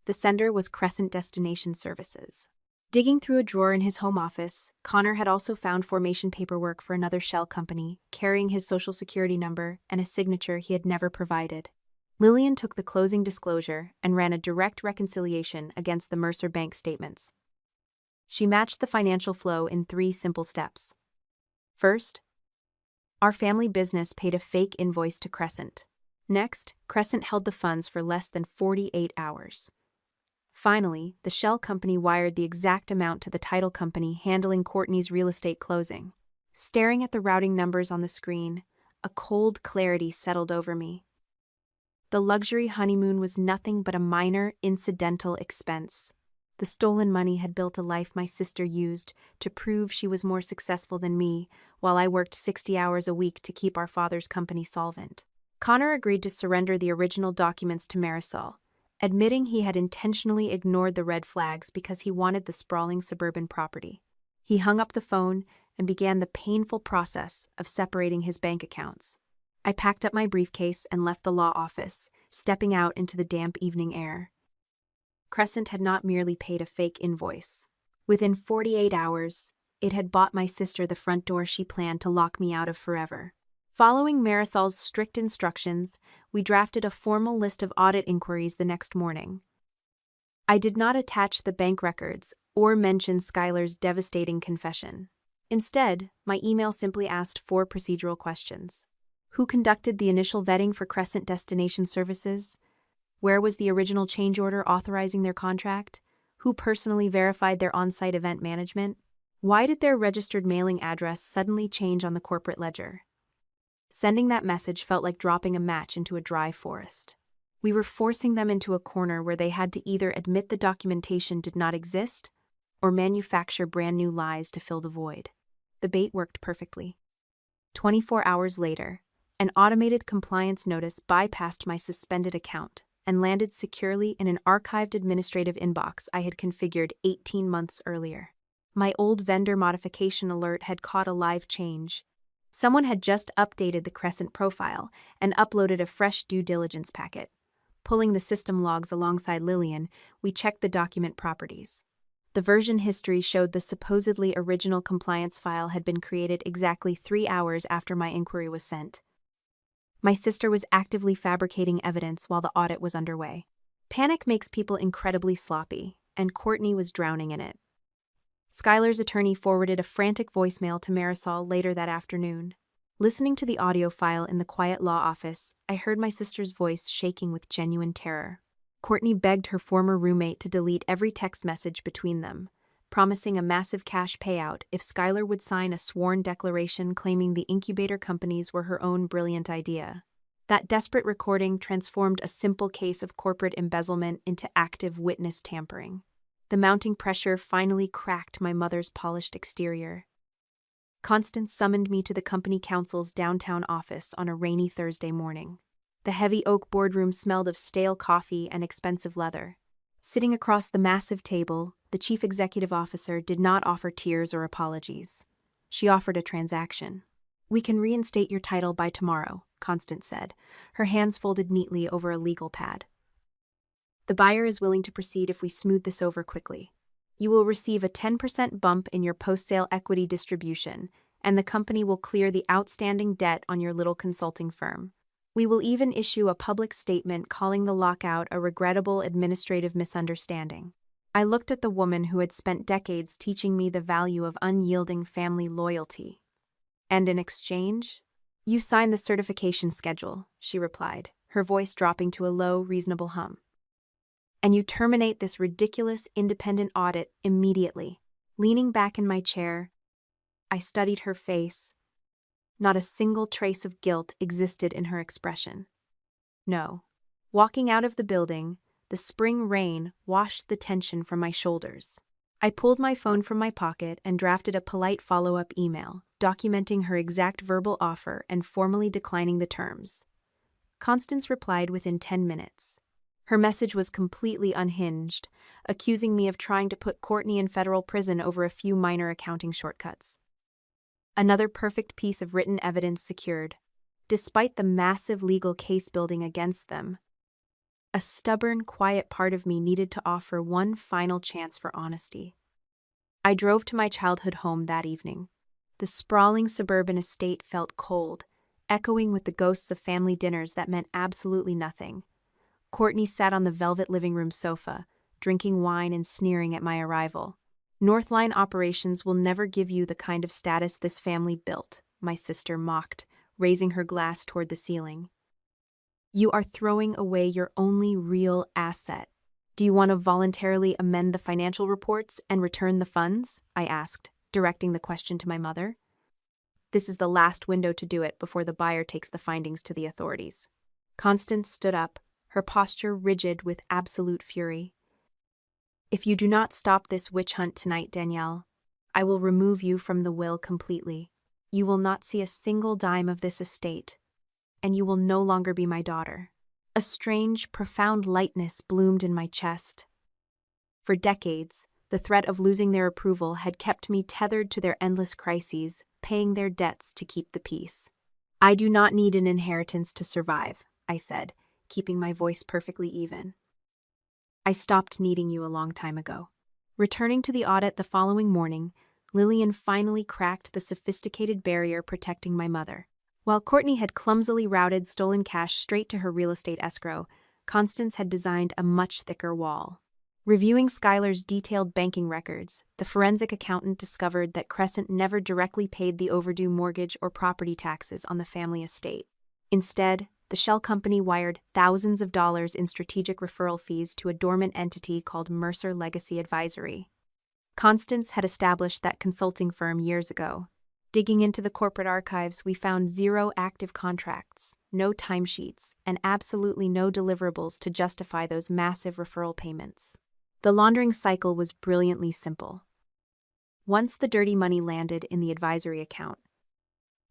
The sender was Crescent Destination Services. Digging through a drawer in his home office, Connor had also found formation paperwork for another shell company, carrying his social security number and a signature he had never provided. Lillian took the closing disclosure and ran a direct reconciliation against the Mercer bank statements. She matched the financial flow in 3 simple steps. First, our family business paid a fake invoice to Crescent. Next, Crescent held the funds for less than 48 hours. Finally, the shell company wired the exact amount to the title company handling Courtney's real estate closing. Staring at the routing numbers on the screen, a cold clarity settled over me. The luxury honeymoon was nothing but a minor, incidental expense. The stolen money had built a life my sister used to prove she was more successful than me, while I worked 60 hours a week to keep our father's company solvent. Connor agreed to surrender the original documents to Marisol, admitting he had intentionally ignored the red flags because he wanted the sprawling suburban property. He hung up the phone and began the painful process of separating his bank accounts. I packed up my briefcase and left the law office, stepping out into the damp evening air. Crescent had not merely paid a fake invoice. Within 48 hours, it had bought my sister the front door she planned to lock me out of forever. Following Marisol's strict instructions, we drafted a formal list of audit inquiries the next morning. I did not attach the bank records or mention Skylar's devastating confession. Instead, my email simply asked 4 procedural questions. Who conducted the initial vetting for Crescent Destination Services? Where was the original change order authorizing their contract? Who personally verified their on-site event management? Why did their registered mailing address suddenly change on the corporate ledger? Sending that message felt like dropping a match into a dry forest. We were forcing them into a corner where they had to either admit the documentation did not exist or manufacture brand new lies to fill the void. The bait worked perfectly. 24 hours later, an automated compliance notice bypassed my suspended account and landed securely in an archived administrative inbox I had configured 18 months earlier. My old vendor modification alert had caught a live change. Someone had just updated the Crescent profile and uploaded a fresh due diligence packet. Pulling the system logs alongside Lillian, we checked the document properties. The version history showed the supposedly original compliance file had been created exactly 3 hours after my inquiry was sent. My sister was actively fabricating evidence while the audit was underway. Panic makes people incredibly sloppy, and Courtney was drowning in it. Skylar's attorney forwarded a frantic voicemail to Marisol later that afternoon. Listening to the audio file in the quiet law office, I heard my sister's voice shaking with genuine terror. Courtney begged her former roommate to delete every text message between them, promising a massive cash payout if Skylar would sign a sworn declaration claiming the incubator companies were her own brilliant idea. That desperate recording transformed a simple case of corporate embezzlement into active witness tampering. The mounting pressure finally cracked my mother's polished exterior. Constance summoned me to the company counsel's downtown office on a rainy Thursday morning. The heavy oak boardroom smelled of stale coffee and expensive leather. Sitting across the massive table, the chief executive officer did not offer tears or apologies. She offered a transaction. "We can reinstate your title by tomorrow," Constance said, her hands folded neatly over a legal pad. "The buyer is willing to proceed if we smooth this over quickly. You will receive a 10% bump in your post-sale equity distribution, and the company will clear the outstanding debt on your little consulting firm. We will even issue a public statement calling the lockout a regrettable administrative misunderstanding." I looked at the woman who had spent decades teaching me the value of unyielding family loyalty. "And in exchange? You sign the certification schedule," she replied, her voice dropping to a low, reasonable hum. "And you terminate this ridiculous independent audit immediately." Leaning back in my chair, I studied her face. Not a single trace of guilt existed in her expression. No. Walking out of the building, the spring rain washed the tension from my shoulders. I pulled my phone from my pocket and drafted a polite follow-up email, documenting her exact verbal offer and formally declining the terms. Constance replied within 10 minutes. Her message was completely unhinged, accusing me of trying to put Courtney in federal prison over a few minor accounting shortcuts. Another perfect piece of written evidence secured. Despite the massive legal case building against them, a stubborn, quiet part of me needed to offer one final chance for honesty. I drove to my childhood home that evening. The sprawling suburban estate felt cold, echoing with the ghosts of family dinners that meant absolutely nothing. Courtney sat on the velvet living room sofa, drinking wine and sneering at my arrival. "Northline operations will never give you the kind of status this family built," my sister mocked, raising her glass toward the ceiling. "You are throwing away your only real asset. Do you want to voluntarily amend the financial reports and return the funds?" I asked, directing the question to my mother. "This is the last window to do it before the buyer takes the findings to the authorities." Constance stood up, her posture rigid with absolute fury. "If you do not stop this witch hunt tonight, Danielle, I will remove you from the will completely. You will not see a single dime of this estate, and you will no longer be my daughter." A strange, profound lightness bloomed in my chest. For decades, the threat of losing their approval had kept me tethered to their endless crises, paying their debts to keep the peace. I do not need an inheritance to survive, I said, keeping my voice perfectly even. I stopped needing you a long time ago. Returning to the audit the following morning, Lillian finally cracked the sophisticated barrier protecting my mother. While Courtney had clumsily routed stolen cash straight to her real estate escrow, Constance had designed a much thicker wall. Reviewing Skylar's detailed banking records, the forensic accountant discovered that Crescent never directly paid the overdue mortgage or property taxes on the family estate. Instead, the shell company wired thousands of dollars in strategic referral fees to a dormant entity called Mercer Legacy Advisory. Constance had established that consulting firm years ago. Digging into the corporate archives, we found 0 active contracts, no timesheets, and absolutely no deliverables to justify those massive referral payments. The laundering cycle was brilliantly simple. Once the dirty money landed in the advisory account,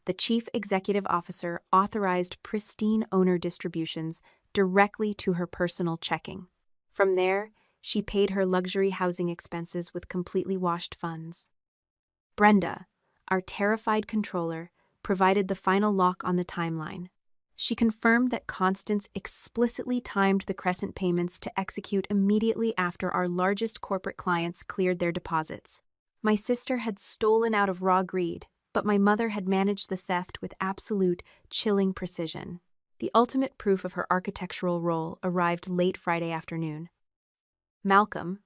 the chief executive officer authorized pristine owner distributions directly to her personal checking. From there, she paid her luxury housing expenses with completely washed funds. Brenda, our terrified controller, provided the final lock on the timeline. She confirmed that Constance explicitly timed the Crescent payments to execute immediately after our largest corporate clients cleared their deposits. My sister had stolen out of raw greed, but my mother had managed the theft with absolute, chilling precision. The ultimate proof of her architectural role arrived late Friday afternoon. Malcolm,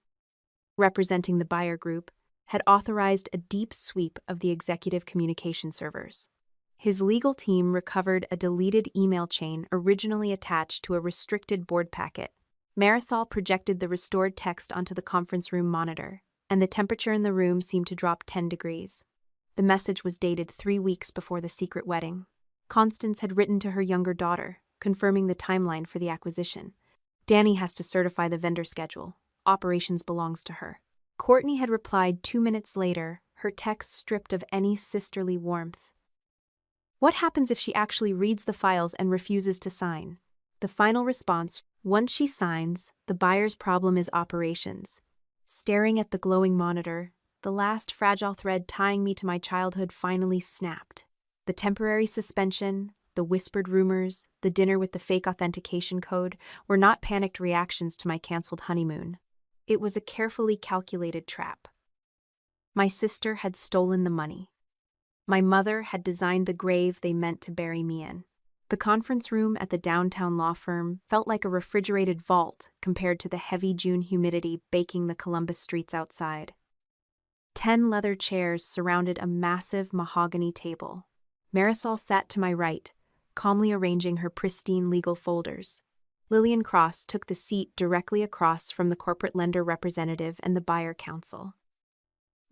representing the buyer group, had authorized a deep sweep of the executive communication servers. His legal team recovered a deleted email chain originally attached to a restricted board packet. Marisol projected the restored text onto the conference room monitor, and the temperature in the room seemed to drop 10 degrees. The message was dated 3 weeks before the secret wedding. Constance had written to her younger daughter, confirming the timeline for the acquisition. Danny has to certify the vendor schedule. Operations belongs to her. Courtney had replied 2 minutes later, her text stripped of any sisterly warmth. What happens if she actually reads the files and refuses to sign? The final response: once she signs, the buyer's problem is operations. Staring at the glowing monitor, the last fragile thread tying me to my childhood finally snapped. The temporary suspension, the whispered rumors, the dinner with the fake authentication code were not panicked reactions to my canceled honeymoon. It was a carefully calculated trap. My sister had stolen the money. My mother had designed the grave they meant to bury me in. The conference room at the downtown law firm felt like a refrigerated vault compared to the heavy June humidity baking the Columbus streets outside. 10 leather chairs surrounded a massive mahogany table. Marisol sat to my right, calmly arranging her pristine legal folders. Lillian Cross took the seat directly across from the corporate lender representative and the buyer counsel.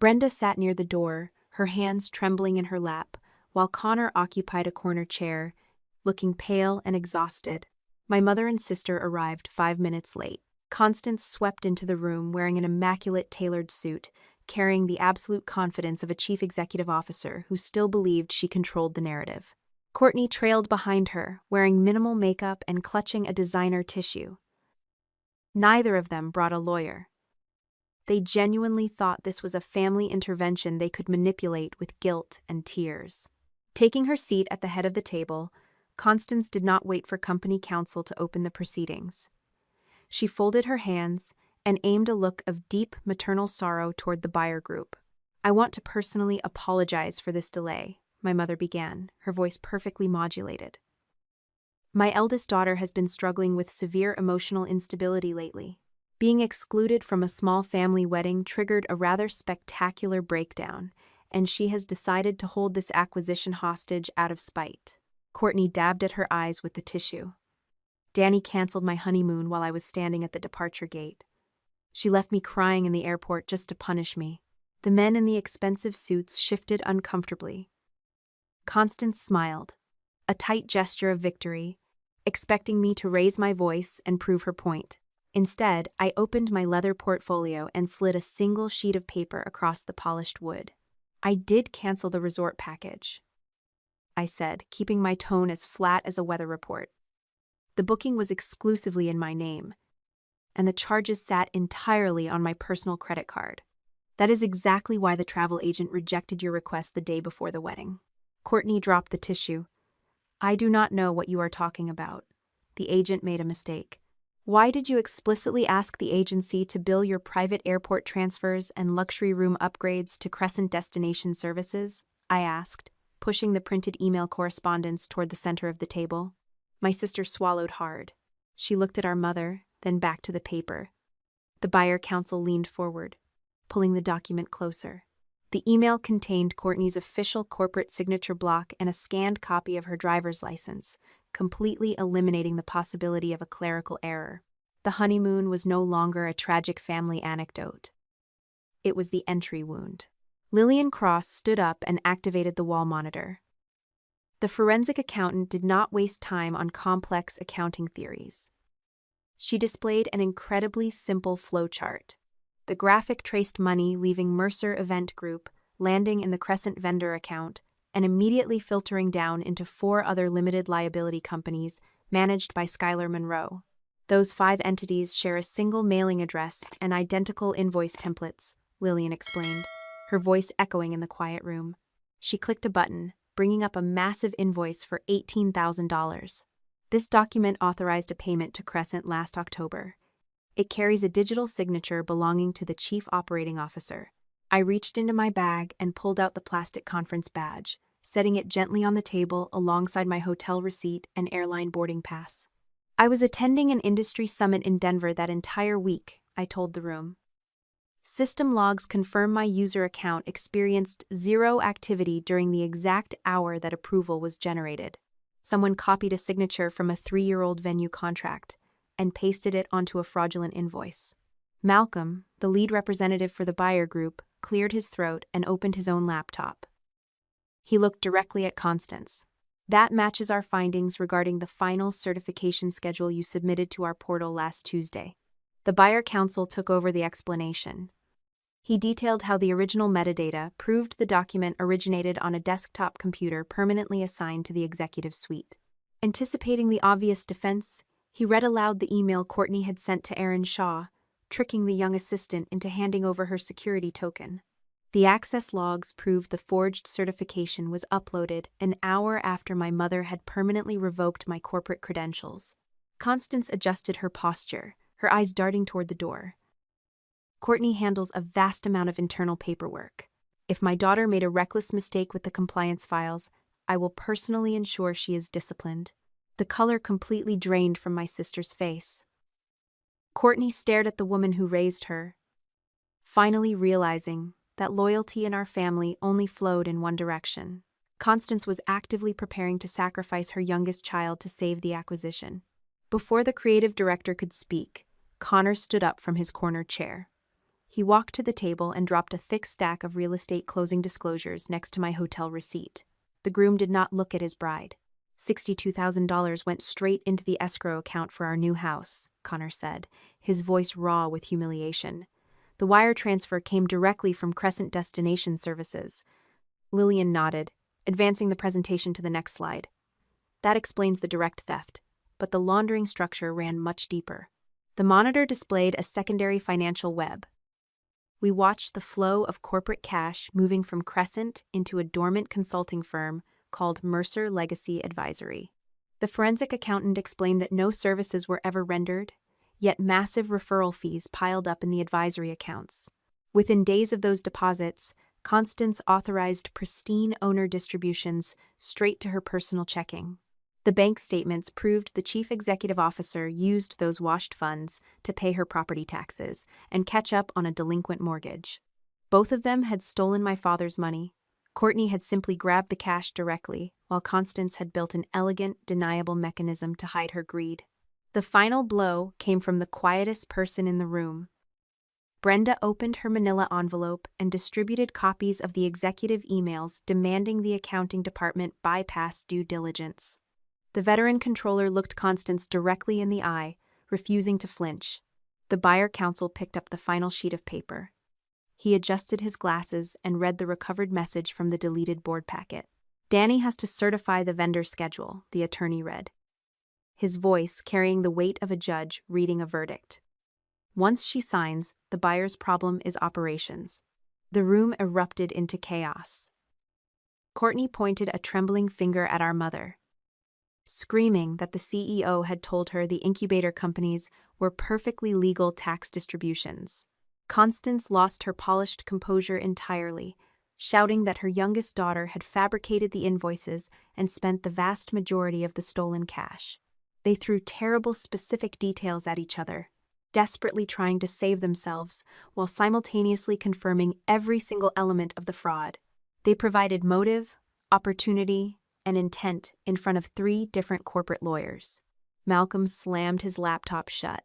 Brenda sat near the door, her hands trembling in her lap, while Connor occupied a corner chair, looking pale and exhausted. My mother and sister arrived 5 minutes late. Constance swept into the room wearing an immaculate tailored suit, carrying the absolute confidence of a chief executive officer who still believed she controlled the narrative. Courtney trailed behind her, wearing minimal makeup and clutching a designer tissue. Neither of them brought a lawyer. They genuinely thought this was a family intervention they could manipulate with guilt and tears. Taking her seat at the head of the table, Constance did not wait for company counsel to open the proceedings. She folded her hands and aimed a look of deep maternal sorrow toward the buyer group. "I want to personally apologize for this delay," my mother began, her voice perfectly modulated. "My eldest daughter has been struggling with severe emotional instability lately. Being excluded from a small family wedding triggered a rather spectacular breakdown, and she has decided to hold this acquisition hostage out of spite." Courtney dabbed at her eyes with the tissue. "Danny canceled my honeymoon while I was standing at the departure gate. She left me crying in the airport just to punish me." The men in the expensive suits shifted uncomfortably. Constance smiled, a tight gesture of victory, expecting me to raise my voice and prove her point. Instead, I opened my leather portfolio and slid a single sheet of paper across the polished wood. "I did cancel the resort package," I said, keeping my tone as flat as a weather report. "The booking was exclusively in my name, and the charges sat entirely on my personal credit card. That is exactly why the travel agent rejected your request the day before the wedding." Courtney dropped the tissue. I do not know what you are talking about. The agent made a mistake. Why did you explicitly ask the agency to bill your private airport transfers and luxury room upgrades to Crescent Destination Services? I asked, pushing the printed email correspondence toward the center of the table. My sister swallowed hard. She looked at our mother, then back to the paper. The buyer counsel leaned forward, pulling the document closer. The email contained Courtney's official corporate signature block and a scanned copy of her driver's license, completely eliminating the possibility of a clerical error. The honeymoon was no longer a tragic family anecdote. It was the entry wound. Lillian Cross stood up and activated the wall monitor. The forensic accountant did not waste time on complex accounting theories. She displayed an incredibly simple flowchart. The graphic traced money leaving Mercer Event Group, landing in the Crescent vendor account, and immediately filtering down into 4 other limited liability companies managed by Skylar Monroe. Those 5 entities share a single mailing address and identical invoice templates, Lillian explained, her voice echoing in the quiet room. She clicked a button, bringing up a massive invoice for $18,000. This document authorized a payment to Crescent last October. It carries a digital signature belonging to the Chief Operating Officer. I reached into my bag and pulled out the plastic conference badge, setting it gently on the table alongside my hotel receipt and airline boarding pass. I was attending an industry summit in Denver that entire week, I told the room. System logs confirm my user account experienced 0 activity during the exact hour that approval was generated. Someone copied a signature from a 3-year-old venue contract and pasted it onto a fraudulent invoice. Malcolm, the lead representative for the buyer group, cleared his throat and opened his own laptop. He looked directly at Constance. That matches our findings regarding the final certification schedule you submitted to our portal last Tuesday. The buyer counsel took over the explanation. He detailed how the original metadata proved the document originated on a desktop computer permanently assigned to the executive suite. Anticipating the obvious defense, he read aloud the email Courtney had sent to Aaron Shaw, tricking the young assistant into handing over her security token. The access logs proved the forged certification was uploaded an hour after my mother had permanently revoked my corporate credentials. Constance adjusted her posture, her eyes darting toward the door. Courtney handles a vast amount of internal paperwork. If my daughter made a reckless mistake with the compliance files, I will personally ensure she is disciplined. The color completely drained from my sister's face. Courtney stared at the woman who raised her, finally realizing that loyalty in our family only flowed in one direction. Constance was actively preparing to sacrifice her youngest child to save the acquisition. Before the creative director could speak, Connor stood up from his corner chair. He walked to the table and dropped a thick stack of real estate closing disclosures next to my hotel receipt. The groom did not look at his bride. $62,000 went straight into the escrow account for our new house, Connor said, his voice raw with humiliation. The wire transfer came directly from Crescent Destination Services. Lillian nodded, advancing the presentation to the next slide. That explains the direct theft, but the laundering structure ran much deeper. The monitor displayed a secondary financial web. We watched the flow of corporate cash moving from Crescent into a dormant consulting firm called Mercer Legacy Advisory. The forensic accountant explained that no services were ever rendered, yet massive referral fees piled up in the advisory accounts. Within days of those deposits, Constance authorized pristine owner distributions straight to her personal checking. The bank statements proved the chief executive officer used those washed funds to pay her property taxes and catch up on a delinquent mortgage. Both of them had stolen my father's money. Courtney had simply grabbed the cash directly, while Constance had built an elegant, deniable mechanism to hide her greed. The final blow came from the quietest person in the room. Brenda opened her manila envelope and distributed copies of the executive emails demanding the accounting department bypass due diligence. The veteran controller looked Constance directly in the eye, refusing to flinch. The buyer counsel picked up the final sheet of paper. He adjusted his glasses and read the recovered message from the deleted board packet. Danny has to certify the vendor schedule, the attorney read, his voice carrying the weight of a judge reading a verdict. Once she signs, the buyer's problem is operations. The room erupted into chaos. Courtney pointed a trembling finger at our mother. screaming that the CEO had told her the incubator companies were perfectly legal tax distributions. Constance lost her polished composure entirely, shouting that her youngest daughter had fabricated the invoices and spent the vast majority of the stolen cash. They threw terrible specific details at each other, desperately trying to save themselves while simultaneously confirming every single element of the fraud. They provided motive, opportunity, and intent in front of 3 different corporate lawyers. Malcolm slammed his laptop shut.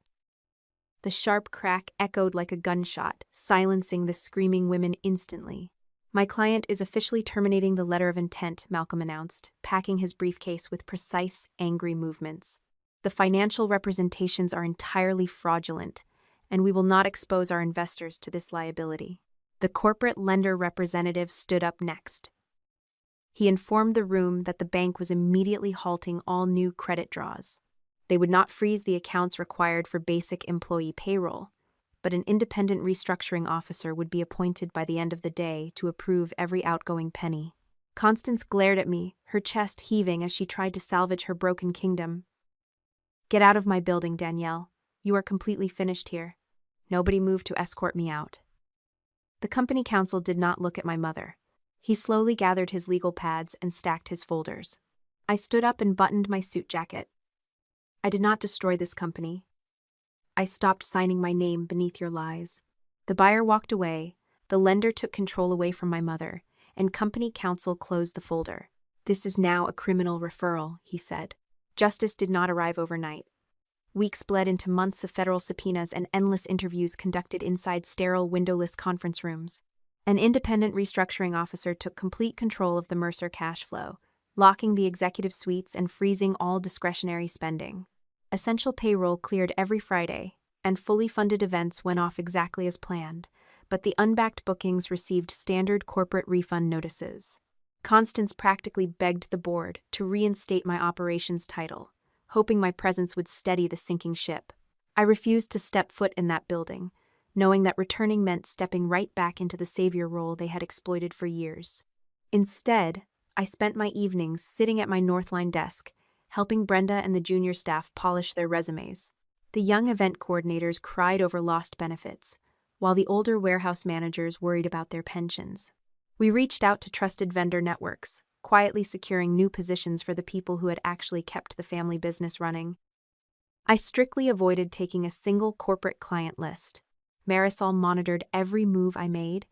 The sharp crack echoed like a gunshot, silencing the screaming women instantly. "My client is officially terminating the letter of intent," Malcolm announced, packing his briefcase with precise, angry movements. "The financial representations are entirely fraudulent, and we will not expose our investors to this liability." The corporate lender representative stood up next. He informed the room that the bank was immediately halting all new credit draws. They would not freeze the accounts required for basic employee payroll, but an independent restructuring officer would be appointed by the end of the day to approve every outgoing penny. Constance glared at me, her chest heaving as she tried to salvage her broken kingdom. "Get out of my building, Danielle. You are completely finished here. Nobody moved to escort me out." The company counsel did not look at my mother. He slowly gathered his legal pads and stacked his folders. I stood up and buttoned my suit jacket. "I did not destroy this company. I stopped signing my name beneath your lies." The buyer walked away, the lender took control away from my mother, and company counsel closed the folder. "This is now a criminal referral," he said. Justice did not arrive overnight. Weeks bled into months of federal subpoenas and endless interviews conducted inside sterile, windowless conference rooms. An independent restructuring officer took complete control of the Mercer cash flow, locking the executive suites and freezing all discretionary spending. Essential payroll cleared every Friday, and fully funded events went off exactly as planned, but the unbacked bookings received standard corporate refund notices. Constance practically begged the board to reinstate my operations title, hoping my presence would steady the sinking ship. I refused to step foot in that building, knowing that returning meant stepping right back into the savior role they had exploited for years. Instead, I spent my evenings sitting at my Northline desk, helping Brenda and the junior staff polish their resumes. The young event coordinators cried over lost benefits, while the older warehouse managers worried about their pensions. We reached out to trusted vendor networks, quietly securing new positions for the people who had actually kept the family business running. I strictly avoided taking a single corporate client list. Marisol monitored every move I made,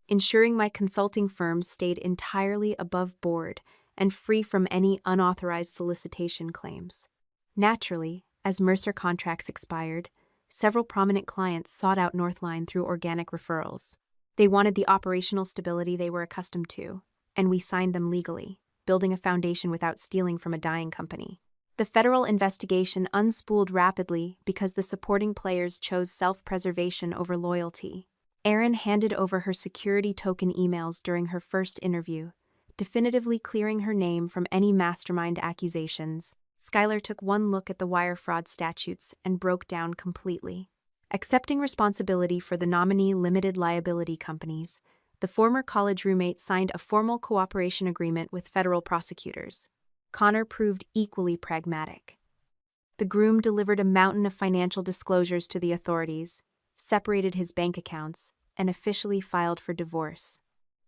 ensuring my consulting firm stayed entirely above board and free from any unauthorized solicitation claims. Naturally, as Mercer contracts expired, several prominent clients sought out Northline through organic referrals. They wanted the operational stability they were accustomed to, and we signed them legally, building a foundation without stealing from a dying company. The federal investigation unspooled rapidly because the supporting players chose self-preservation over loyalty. Erin handed over her security token emails during her first interview, definitively clearing her name from any mastermind accusations. Skylar took one look at the wire fraud statutes and broke down completely. Accepting responsibility for the nominee limited liability companies, the former college roommate signed a formal cooperation agreement with federal prosecutors. Connor proved equally pragmatic. The groom delivered a mountain of financial disclosures to the authorities, separated his bank accounts, and officially filed for divorce.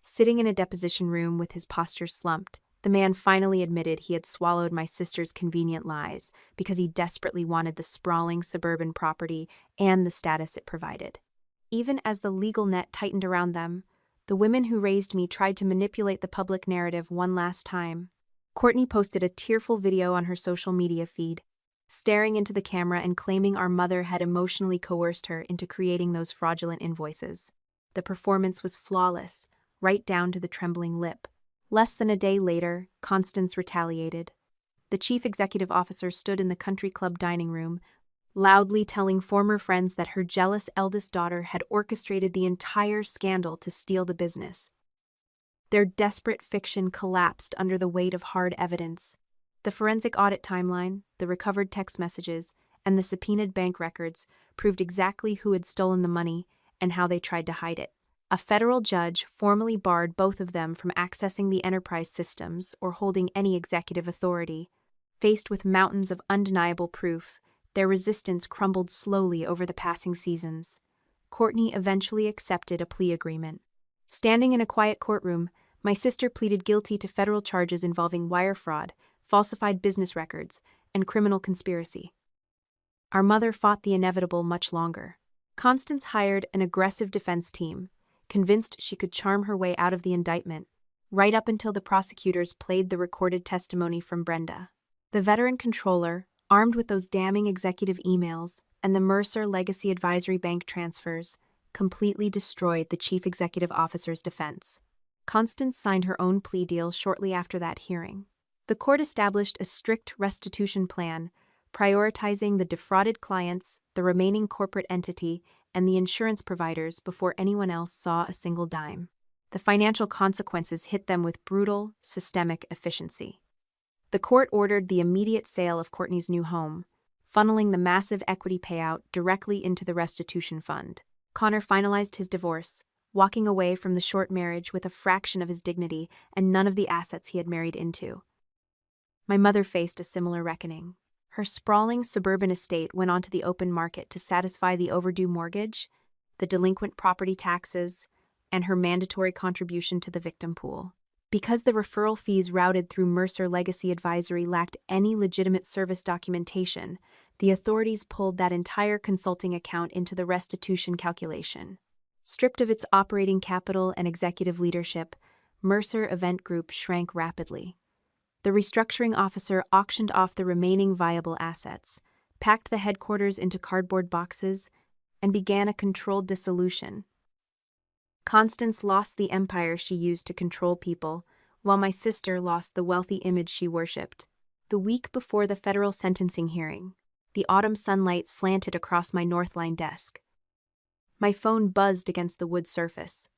Sitting in a deposition room with his posture slumped, the man finally admitted he had swallowed my sister's convenient lies because he desperately wanted the sprawling suburban property and the status it provided. Even as the legal net tightened around them, the women who raised me tried to manipulate the public narrative one last time. Courtney posted a tearful video on her social media feed, staring into the camera and claiming our mother had emotionally coerced her into creating those fraudulent invoices. The performance was flawless, right down to the trembling lip. Less than a day later, Constance retaliated. The chief executive officer stood in the country club dining room, loudly telling former friends that her jealous eldest daughter had orchestrated the entire scandal to steal the business. Their desperate fiction collapsed under the weight of hard evidence. The forensic audit timeline, the recovered text messages, and the subpoenaed bank records proved exactly who had stolen the money and how they tried to hide it. A federal judge formally barred both of them from accessing the enterprise systems or holding any executive authority. Faced with mountains of undeniable proof, their resistance crumbled slowly over the passing seasons. Courtney eventually accepted a plea agreement. Standing in a quiet courtroom, my sister pleaded guilty to federal charges involving wire fraud, falsified business records, and criminal conspiracy. Our mother fought the inevitable much longer. Constance hired an aggressive defense team, convinced she could charm her way out of the indictment, right up until the prosecutors played the recorded testimony from Brenda. The veteran controller, armed with those damning executive emails and the Mercer Legacy Advisory Bank transfers, completely destroyed the chief executive officer's defense. Constance signed her own plea deal shortly after that hearing. The court established a strict restitution plan, prioritizing the defrauded clients, the remaining corporate entity, and the insurance providers before anyone else saw a single dime. The financial consequences hit them with brutal, systemic efficiency. The court ordered the immediate sale of Courtney's new home, funneling the massive equity payout directly into the restitution fund. Connor finalized his divorce, walking away from the short marriage with a fraction of his dignity and none of the assets he had married into. My mother faced a similar reckoning. Her sprawling suburban estate went onto the open market to satisfy the overdue mortgage, the delinquent property taxes, and her mandatory contribution to the victim pool. Because the referral fees routed through Mercer Legacy Advisory lacked any legitimate service documentation, the authorities pulled that entire consulting account into the restitution calculation. Stripped of its operating capital and executive leadership, Mercer Event Group shrank rapidly. The restructuring officer auctioned off the remaining viable assets, packed the headquarters into cardboard boxes, and began a controlled dissolution. Constance lost the empire she used to control people, while my sister lost the wealthy image she worshipped. The week before the federal sentencing hearing, the autumn sunlight slanted across my Northline desk. My phone buzzed against the wood surface.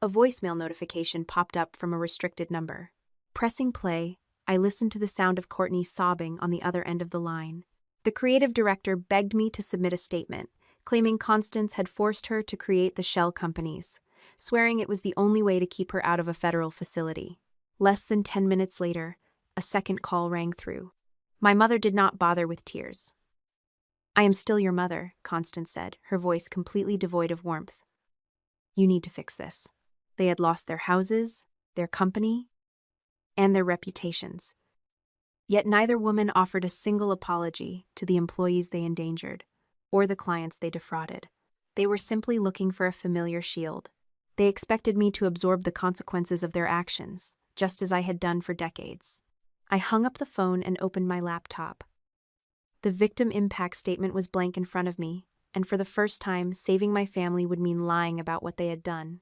A voicemail notification popped up from a restricted number. Pressing play, I listened to the sound of Courtney sobbing on the other end of the line. The creative director begged me to submit a statement, claiming Constance had forced her to create the shell companies, swearing it was the only way to keep her out of a federal facility. Less than 10 minutes later, a second call rang through. My mother did not bother with tears. "I am still your mother," Constance said, her voice completely devoid of warmth. "You need to fix this." They had lost their houses, their company, and their reputations. Yet neither woman offered a single apology to the employees they endangered, or the clients they defrauded. They were simply looking for a familiar shield. They expected me to absorb the consequences of their actions, just as I had done for decades. I hung up the phone and opened my laptop. The victim impact statement was blank in front of me, and for the first time, saving my family would mean lying about what they had done.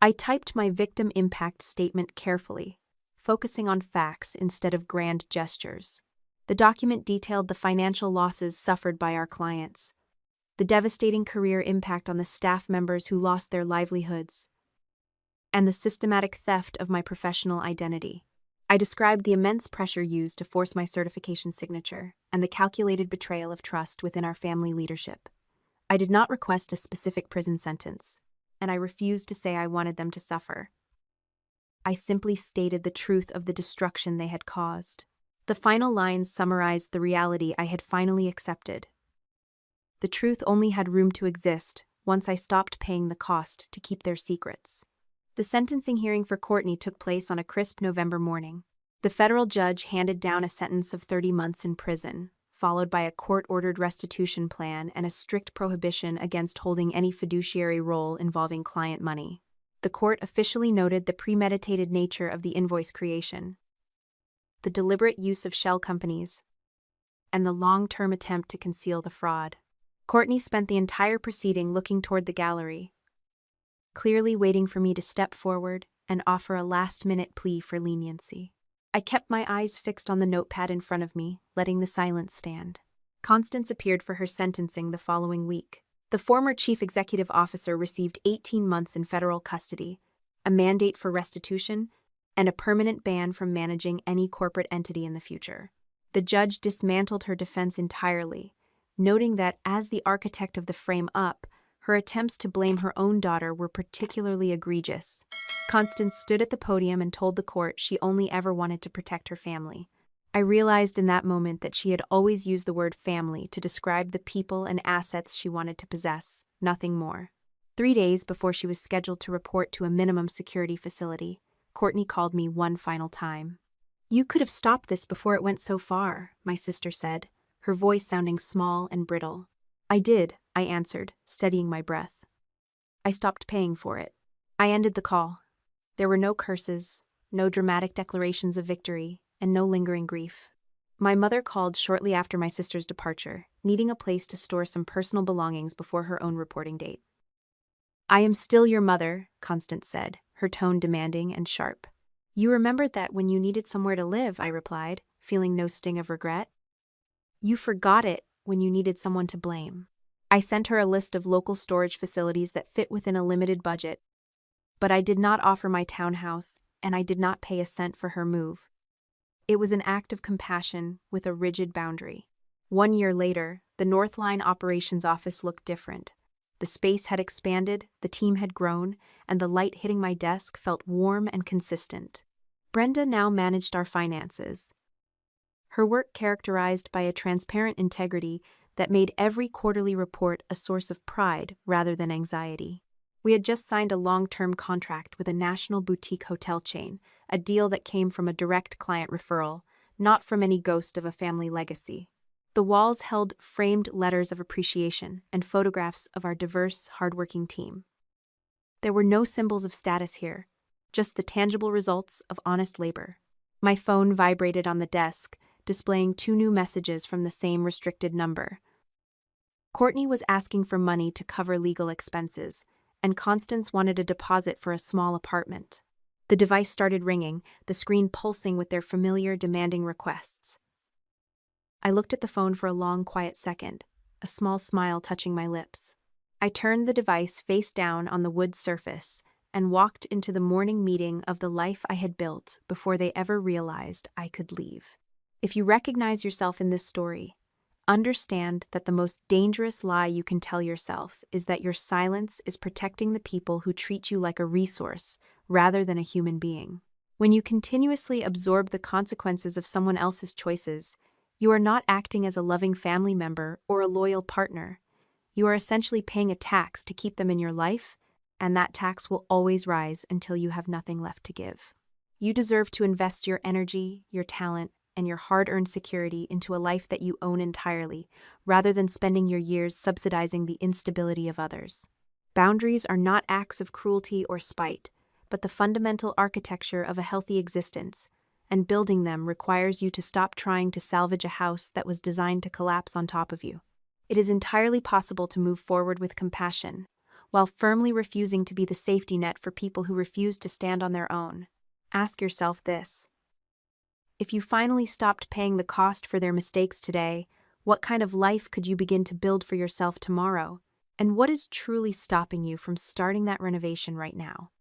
I typed my victim impact statement carefully, focusing on facts instead of grand gestures. The document detailed the financial losses suffered by our clients, the devastating career impact on the staff members who lost their livelihoods, and the systematic theft of my professional identity. I described the immense pressure used to force my certification signature and the calculated betrayal of trust within our family leadership. I did not request a specific prison sentence, and I refused to say I wanted them to suffer. I simply stated the truth of the destruction they had caused. The final lines summarized the reality I had finally accepted. The truth only had room to exist once I stopped paying the cost to keep their secrets. The sentencing hearing for Courtney took place on a crisp November morning. The federal judge handed down a sentence of 30 months in prison, followed by a court-ordered restitution plan and a strict prohibition against holding any fiduciary role involving client money. The court officially noted the premeditated nature of the invoice creation, the deliberate use of shell companies, and the long-term attempt to conceal the fraud. Courtney spent the entire proceeding looking toward the gallery, clearly waiting for me to step forward and offer a last-minute plea for leniency. I kept my eyes fixed on the notepad in front of me, letting the silence stand. Constance appeared for her sentencing the following week. The former chief executive officer received 18 months in federal custody, a mandate for restitution, and a permanent ban from managing any corporate entity in the future. The judge dismantled her defense entirely, noting that as the architect of the frame-up, her attempts to blame her own daughter were particularly egregious. Constance stood at the podium and told the court she only ever wanted to protect her family. I realized in that moment that she had always used the word family to describe the people and assets she wanted to possess, nothing more. 3 days before she was scheduled to report to a minimum security facility, Courtney called me one final time. "You could have stopped this before it went so far," my sister said, her voice sounding small and brittle. "I did," I answered, steadying my breath. "I stopped paying for it." I ended the call. There were no curses, no dramatic declarations of victory, and no lingering grief. My mother called shortly after my sister's departure, needing a place to store some personal belongings before her own reporting date. "I am still your mother," Constance said, her tone demanding and sharp. "You remembered that when you needed somewhere to live," I replied, feeling no sting of regret. "You forgot it when you needed someone to blame." I sent her a list of local storage facilities that fit within a limited budget, but I did not offer my townhouse, and I did not pay a cent for her move. It was an act of compassion with a rigid boundary. 1 year later, the Northline operations office looked different. The space had expanded, the team had grown, and the light hitting my desk felt warm and consistent. Brenda now managed our finances. Her work characterized by a transparent integrity that made every quarterly report a source of pride rather than anxiety. We had just signed a long-term contract with a national boutique hotel chain, a deal that came from a direct client referral, not from any ghost of a family legacy. The walls held framed letters of appreciation and photographs of our diverse, hardworking team. There were no symbols of status here, just the tangible results of honest labor. My phone vibrated on the desk, displaying 2 new messages from the same restricted number. Courtney was asking for money to cover legal expenses, and Constance wanted a deposit for a small apartment. The device started ringing, the screen pulsing with their familiar, demanding requests. I looked at the phone for a long, quiet second, a small smile touching my lips. I turned the device face down on the wood surface and walked into the morning meeting of the life I had built before they ever realized I could leave. If you recognize yourself in this story, understand that the most dangerous lie you can tell yourself is that your silence is protecting the people who treat you like a resource rather than a human being. When you continuously absorb the consequences of someone else's choices, you are not acting as a loving family member or a loyal partner. You are essentially paying a tax to keep them in your life, and that tax will always rise until you have nothing left to give. You deserve to invest your energy, your talent, and your hard-earned security into a life that you own entirely, rather than spending your years subsidizing the instability of others. Boundaries are not acts of cruelty or spite, but the fundamental architecture of a healthy existence, and building them requires you to stop trying to salvage a house that was designed to collapse on top of you. It is entirely possible to move forward with compassion, while firmly refusing to be the safety net for people who refuse to stand on their own. Ask yourself this: if you finally stopped paying the cost for their mistakes today, what kind of life could you begin to build for yourself tomorrow? And what is truly stopping you from starting that renovation right now?